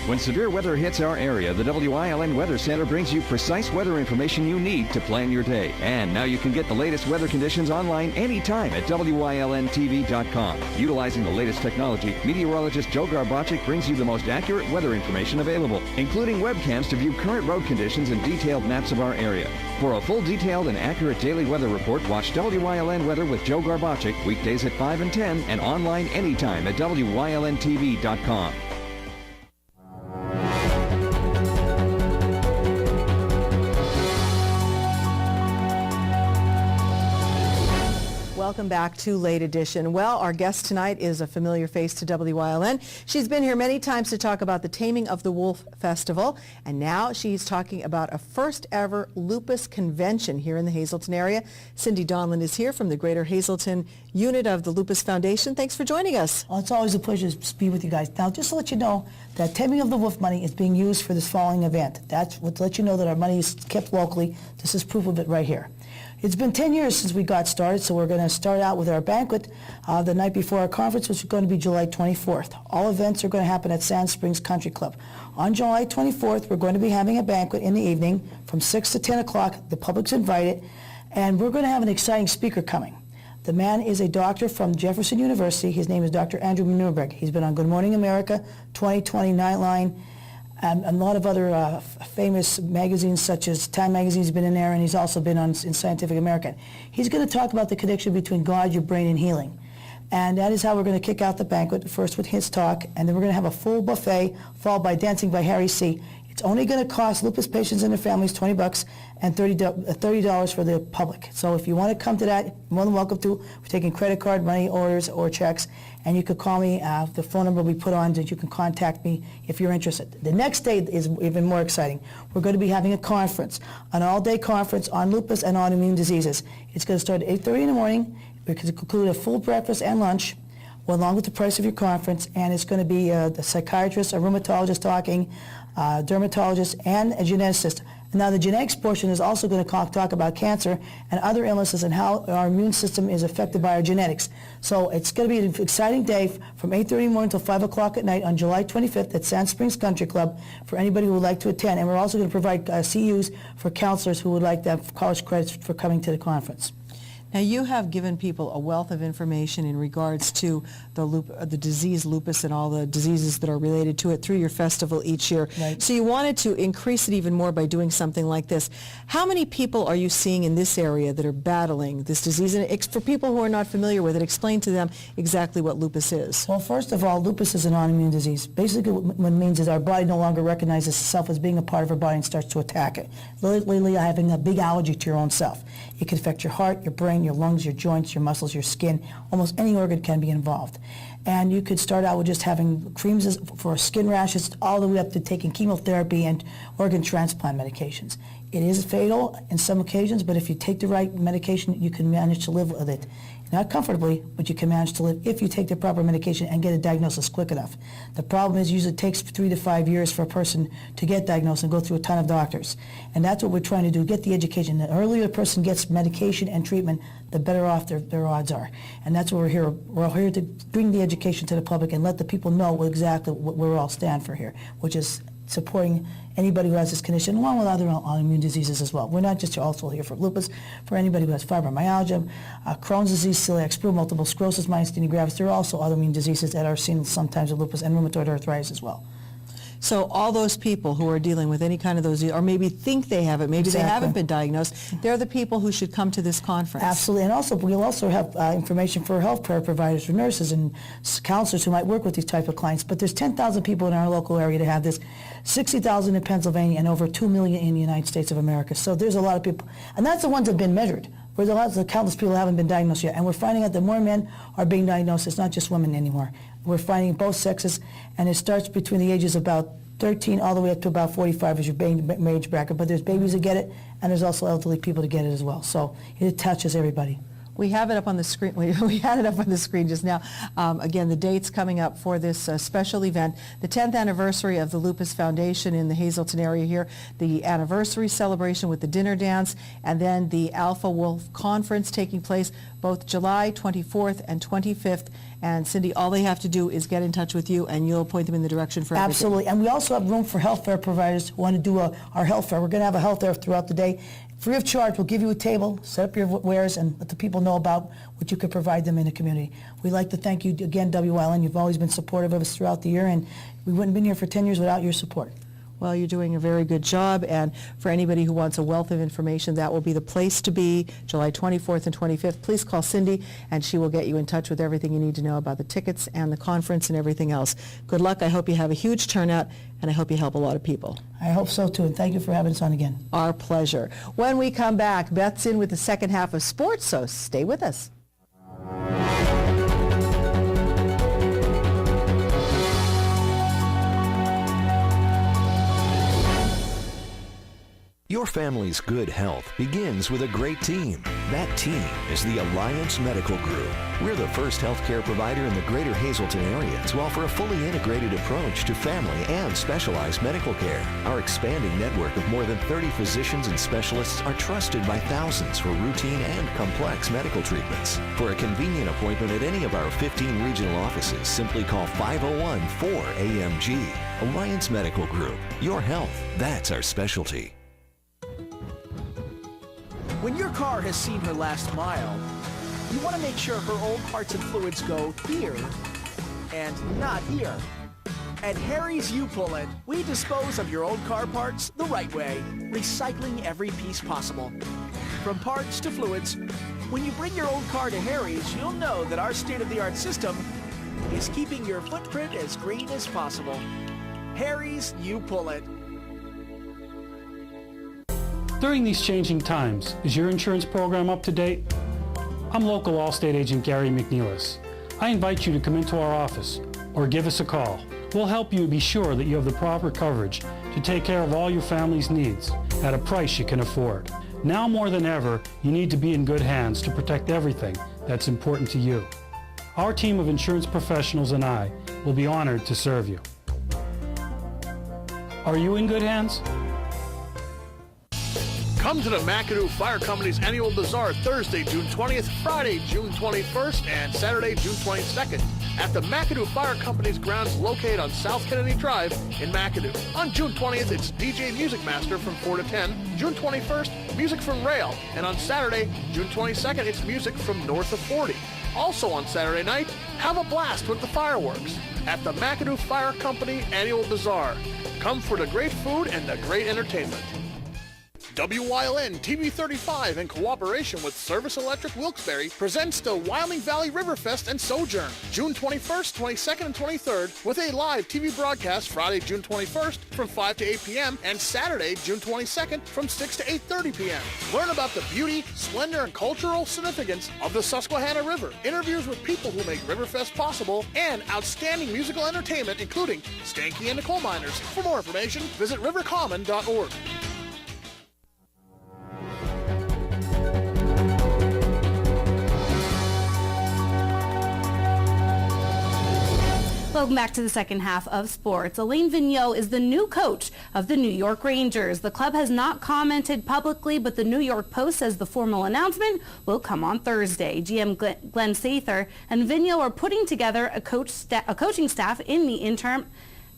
When severe weather hits our area, the WILN Weather Center brings you precise weather information you need to plan your day. And now you can get the latest weather conditions online anytime at WILNTV.com. Utilizing the latest technology, meteorologist Joe Garbacic brings you the most accurate weather information available, including webcams to view current road conditions and detailed maps of our area. For a full, detailed, and accurate daily weather report, watch WILN Weather with Joe Garbacic weekdays at 5 and 10 and online anytime at WILNTV.com. Welcome back to Late Edition. Well, our guest tonight is a familiar face to WILN. She's been here many times to talk about the Taming of the Wolf Festival, and now she's talking about a first ever lupus convention here in the Hazleton area. Cindy Donlan is here from the Greater Hazleton unit of the Lupus Foundation. Thanks for joining us. Well, it's always a pleasure to be with you guys. Now, just to let you know that Taming of the Wolf money is being used for this following event. That's what to let you know that our money is kept locally. This is proof of it right here. It's been 10 years since we got started, so we're going to start out with our banquet the night before our conference, which is going to be July 24th. All events are going to happen at Sand Springs Country Club. On July 24th, we're going to be having a banquet in the evening from 6 to 10 o'clock. The public's invited, and we're going to have an exciting speaker coming. The man is a doctor from Jefferson University. His name is Dr. Andrew Newberg. He's been on Good Morning America, 2020, Nightline, and a lot of other famous magazines such as Time Magazine's been in there, and he's also been in Scientific American. He's going to talk about the connection between God, your brain, and healing. And that is how we're going to kick out the banquet, first with his talk, and then we're going to have a full buffet followed by Dancing by Harry C. It's only going to cost lupus patients and their families $20 and $30 for the public. So if you want to come to that, you're more than welcome to. We're taking credit card, money orders, or checks. And you could call me. The phone number we put on that you can contact me if you're interested. The next day is even more exciting. We're going to be having a conference, an all-day conference on lupus and autoimmune diseases. It's going to start at 8:30 in the morning. We're going to include a full breakfast and lunch, along with the price of your conference. And it's going to be the psychiatrist, a rheumatologist talking, dermatologist, and a geneticist. Now, the genetics portion is also going to talk about cancer and other illnesses and how our immune system is affected by our genetics. So it's going to be an exciting day from 8:30 in the morning until 5 o'clock at night on July 25th at Sand Springs Country Club for anybody who would like to attend. And we're also going to provide CUs for counselors who would like to have college credits for coming to the conference. Now, you have given people a wealth of information in regards to the disease lupus and all the diseases that are related to it through your festival each year. Right. So you wanted to increase it even more by doing something like this. How many people are you seeing in this area that are battling this disease? And for people who are not familiar with it, explain to them exactly what lupus is. Well, first of all, lupus is an autoimmune disease. Basically, what it means is our body no longer recognizes itself as being a part of our body and starts to attack it. Literally, having a big allergy to your own self. It can affect your heart, your brain, your lungs, your joints, your muscles, your skin. Almost any organ can be involved. And you could start out with just having creams for skin rashes all the way up to taking chemotherapy and organ transplant medications. It is fatal in some occasions, but if you take the right medication, you can manage to live with it. Not comfortably, but you can manage to live if you take the proper medication and get a diagnosis quick enough. The problem is usually it takes 3 to 5 years for a person to get diagnosed and go through a ton of doctors. And that's what we're trying to do, get the education. The earlier a person gets medication and treatment, the better off their odds are. And that's what we're here. We're here to bring the education to the public and let the people know exactly what we all stand for here, which is supporting anybody who has this condition, along with other autoimmune diseases as well. We're not just also here for lupus, for anybody who has fibromyalgia, Crohn's disease, celiac sprue, multiple sclerosis, myasthenia gravis. There are also autoimmune diseases that are seen sometimes with lupus and rheumatoid arthritis as well. So all those people who are dealing with any kind of those, or maybe think they have it, maybe they haven't been diagnosed, they're the people who should come to this conference. Absolutely, and also we'll also have information for healthcare providers, for nurses and counselors who might work with these type of clients. But there's 10,000 people in our local area to have this, 60,000 in Pennsylvania, and over 2 million in the United States of America. So there's a lot of people, and that's the ones that have been measured. Where the countless people haven't been diagnosed yet, and we're finding out that more men are being diagnosed. It's not just women anymore. We're finding both sexes, and it starts between the ages of about 13 all the way up to about 45 as your age bracket. But there's babies that get it, and there's also elderly people that get it as well. So it touches everybody. We have it up on the screen. We had it up on the screen just now. Again, the dates coming up for this special event, the 10th anniversary of the Lupus Foundation in the Hazleton area here, the anniversary celebration with the dinner dance, and then the Alpha Wolf Conference taking place both July 24th and 25th. And Cindy, all they have to do is get in touch with you, and you'll point them in the direction for everything. Absolutely, and we also have room for health fair providers who want to do our health fair. We're going to have a health fair throughout the day. Free of charge, we'll give you a table, set up your wares, and let the people know about what you could provide them in the community. We'd like to thank you again, WILN. You've always been supportive of us throughout the year, and we wouldn't have been here for 10 years without your support. Well, you're doing a very good job, and for anybody who wants a wealth of information, that will be the place to be, July 24th and 25th. Please call Cindy, and she will get you in touch with everything you need to know about the tickets and the conference and everything else. Good luck. I hope you have a huge turnout, and I hope you help a lot of people. I hope so, too, and thank you for having us on again. Our pleasure. When we come back, Beth's in with the second half of sports, so stay with us. Your family's good health begins with a great team. That team is the Alliance Medical Group. We're the first healthcare provider in the greater Hazleton area to offer a fully integrated approach to family and specialized medical care. Our expanding network of more than 30 physicians and specialists are trusted by thousands for routine and complex medical treatments. For a convenient appointment at any of our 15 regional offices, simply call 501-4AMG. Alliance Medical Group. Your health, that's our specialty. When your car has seen her last mile, you want to make sure her old parts and fluids go here and not here. At Harry's U-Pull-It, we dispose of your old car parts the right way, recycling every piece possible. From parts to fluids, when you bring your old car to Harry's, you'll know that our state-of-the-art system is keeping your footprint as green as possible. Harry's U-Pull-It. During these changing times, is your insurance program up to date? I'm local Allstate agent Gary McNeilis. I invite you to come into our office or give us a call. We'll help you be sure that you have the proper coverage to take care of all your family's needs at a price you can afford. Now more than ever, you need to be in good hands to protect everything that's important to you. Our team of insurance professionals and I will be honored to serve you. Are you in good hands? Come to the McAdoo Fire Company's Annual Bazaar Thursday, June 20th, Friday, June 21st, and Saturday, June 22nd at the McAdoo Fire Company's grounds located on South Kennedy Drive in McAdoo. On June 20th, it's DJ Music Master from 4 to 10. June 21st, music from Rail. And on Saturday, June 22nd, it's music from North of 40. Also on Saturday night, have a blast with the fireworks at the McAdoo Fire Company Annual Bazaar. Come for the great food and the great entertainment. WYLN TV 35 in cooperation with Service Electric Wilkes-Barre presents the Wyoming Valley Riverfest and Sojourn, June 21st, 22nd, and 23rd with a live TV broadcast Friday, June 21st from 5 to 8 p.m. and Saturday, June 22nd from 6 to 8:30 p.m. Learn about the beauty, splendor, and cultural significance of the Susquehanna River, interviews with people who make Riverfest possible, and outstanding musical entertainment including Stanky and the Coal Miners. For more information, visit rivercommon.org. Welcome back to the second half of sports. Alain Vigneault is the new coach of the New York Rangers. The club has not commented publicly, but the New York Post says the formal announcement will come on Thursday. GM Glenn Sather and Vigneault are putting together a coaching staff in the interim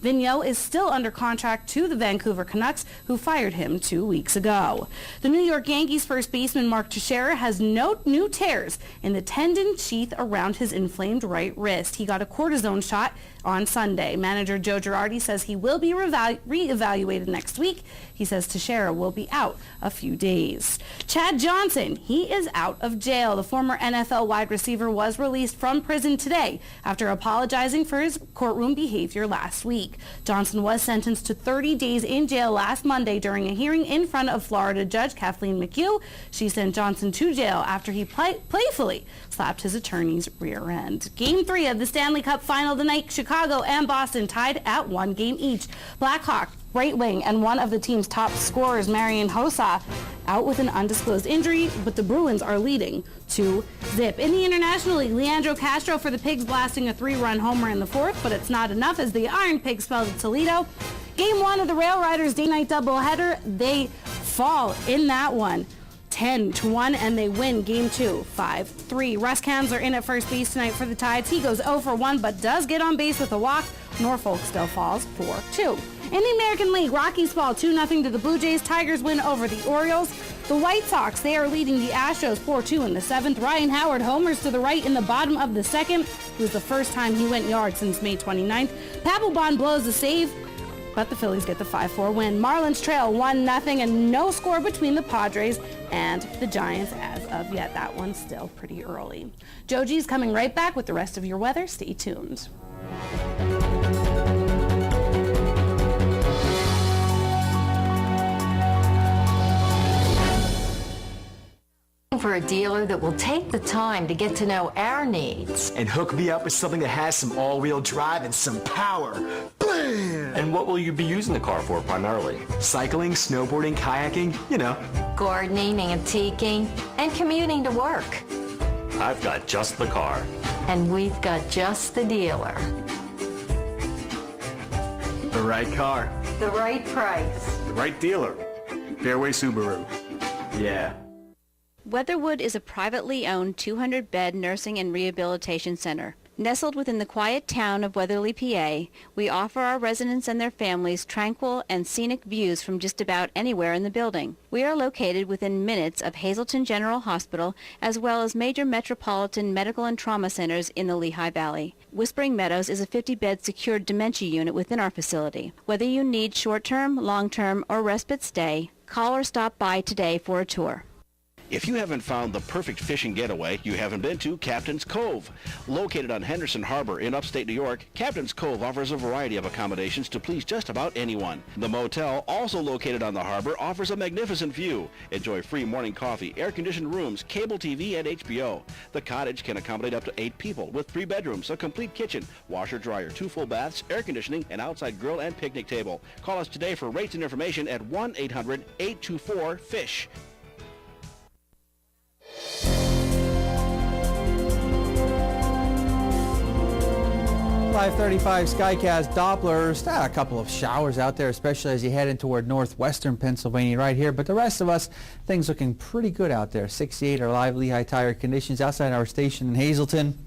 Vigneault is still under contract to the Vancouver Canucks, who fired him 2 weeks ago. The New York Yankees first baseman Mark Teixeira has no new tears in the tendon sheath around his inflamed right wrist. He got a cortisone shot on Sunday. Manager Joe Girardi says he will be re-evaluated next week. He says Teixeira will be out a few days. Chad Johnson, he is out of jail. The former NFL wide receiver was released from prison today after apologizing for his courtroom behavior last week. Johnson was sentenced to 30 days in jail last Monday during a hearing in front of Florida Judge Kathleen McHugh. She sent Johnson to jail after he playfully slapped his attorney's rear end. Game 3 of the Stanley Cup final tonight, Chicago and Boston tied at 1 game each. Blackhawk right wing and one of the team's top scorers, Marian Hossa, out with an undisclosed injury, but the Bruins are leading 2-0. In the International League, Leandro Castro for the Pigs blasting a 3-run homer in the fourth, but it's not enough as the Iron Pigs fell to Toledo. Game 1 of the Rail Riders day-night doubleheader, they fall in that one 10-1, and they win Game 2 5-3. Russ Cams are in at first base tonight for the Tides. He goes 0 for 1, but does get on base with a walk. Norfolk still falls 4-2. In the American League, Rockies fall 2-0 to the Blue Jays. Tigers win over the Orioles. The White Sox, they are leading the Astros 4-2 in the 7th. Ryan Howard homers to the right in the bottom of the 2nd. It was the first time he went yard since May 29th. Papelbon blows a save, but the Phillies get the 5-4 win. Marlins trail 1-0 and no score between the Padres and the Giants as of yet. That one's still pretty early. Joe G's coming right back with the rest of your weather. Stay tuned. For a dealer that will take the time to get to know our needs. And hook me up with something that has some all-wheel drive and some power. Blam! And what will you be using the car for primarily? Cycling, snowboarding, kayaking, you know. Gardening, antiquing, and commuting to work. I've got just the car. And we've got just the dealer. The right car. The right price. The right dealer. Fairway Subaru. Yeah. Weatherwood is a privately owned 200-bed nursing and rehabilitation center. Nestled within the quiet town of Weatherly, PA, we offer our residents and their families tranquil and scenic views from just about anywhere in the building. We are located within minutes of Hazleton General Hospital as well as major metropolitan medical and trauma centers in the Lehigh Valley. Whispering Meadows is a 50-bed secured dementia unit within our facility. Whether you need short-term, long-term, or respite stay, call or stop by today for a tour. If you haven't found the perfect fishing getaway, you haven't been to Captain's Cove. Located on Henderson Harbor in upstate New York, Captain's Cove offers a variety of accommodations to please just about anyone. The motel, also located on the harbor, offers a magnificent view. Enjoy free morning coffee, air-conditioned rooms, cable TV, and HBO. The cottage can accommodate up to 8 people with 3 bedrooms, a complete kitchen, washer-dryer, 2 full baths, air conditioning, and outside grill and picnic table. Call us today for rates and information at 1-800-824-FISH. 535 Skycast Dopplers. A couple of showers out there, especially as you head in toward northwestern Pennsylvania right here. But the rest of us, things looking pretty good out there. 68 are live Lehigh tire conditions outside our station in Hazleton.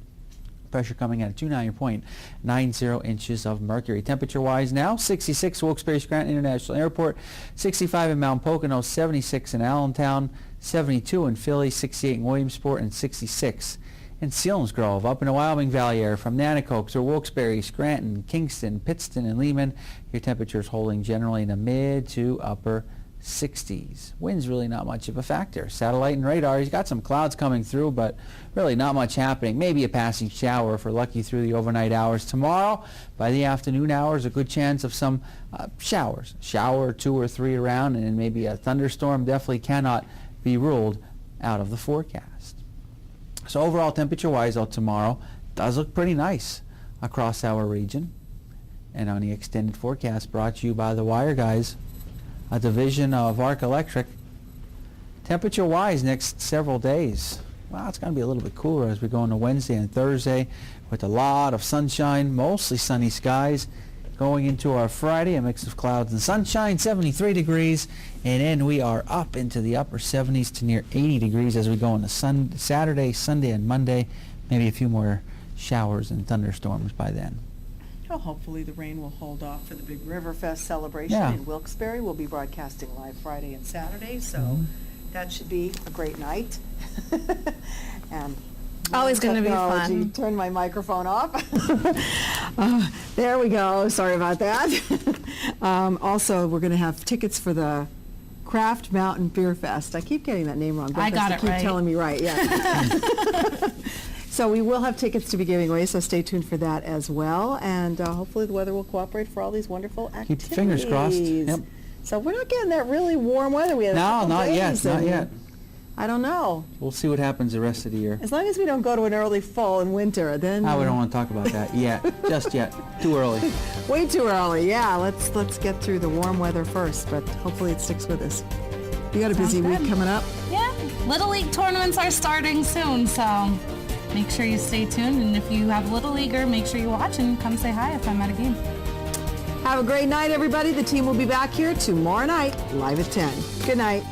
Pressure coming at 29.90 inches of mercury. Temperature-wise now, 66 Wilkes-Barre Scranton International Airport, 65 in Mount Pocono, 76 in Allentown, 72 in Philly, 68 in Williamsport, and 66 in Selinsgrove. Up in the Wyoming Valley area from Nanticoke through Wilkes-Barre, Scranton, Kingston, Pittston, and Lehman, your temperatures holding generally in the mid to upper 60s. Wind's really not much of a factor. Satellite and radar, he's got some clouds coming through, but really not much happening. Maybe a passing shower if we're lucky through the overnight hours. Tomorrow, by the afternoon hours, a good chance of some showers. Shower 2 or 3 around, and maybe a thunderstorm definitely cannot be ruled out of the forecast. So overall temperature-wise, though, tomorrow does look pretty nice across our region. And on the extended forecast brought to you by the Wire Guys, a division of Arc Electric. Temperature-wise, next several days, well, it's going to be a little bit cooler as we go into Wednesday and Thursday with a lot of sunshine, mostly sunny skies. Going into our Friday, a mix of clouds and sunshine, 73 degrees, and then we are up into the upper 70s to near 80 degrees as we go into Saturday, Sunday, and Monday. Maybe a few more showers and thunderstorms by then. Well, hopefully the rain will hold off for the big Riverfest celebration Yeah. in Wilkes-Barre. We'll be broadcasting live Friday and Saturday, so that should be a great night. And Always gonna be technology. fun. Turn my microphone off. There we go. Sorry about that. Also, we're going to have tickets for the Craft Mountain Beer Fest. I keep getting that name wrong. I got Beth has to it keep right. telling me right. Yeah. So we will have tickets to be giving away, so stay tuned for that as well. And hopefully the weather will cooperate for all these wonderful activities. Keep the fingers crossed. Yep. So we're not getting that really warm weather we had. a No, couple not yet, days, not and yet. I don't know. We'll see what happens the rest of the year. As long as we don't go to an early fall and winter, then We don't want to talk about that yet. Just yet. Too early. way too early. Yeah, let's get through the warm weather first, but hopefully it sticks with us. You got a busy Sounds week good. coming up. Yeah, Little League tournaments are starting soon, so make sure you stay tuned. And if you have Little Leaguer, make sure you watch and come say hi if I'm at a game. Have a great night, everybody. The team will be back here tomorrow night, live at 10. Good night.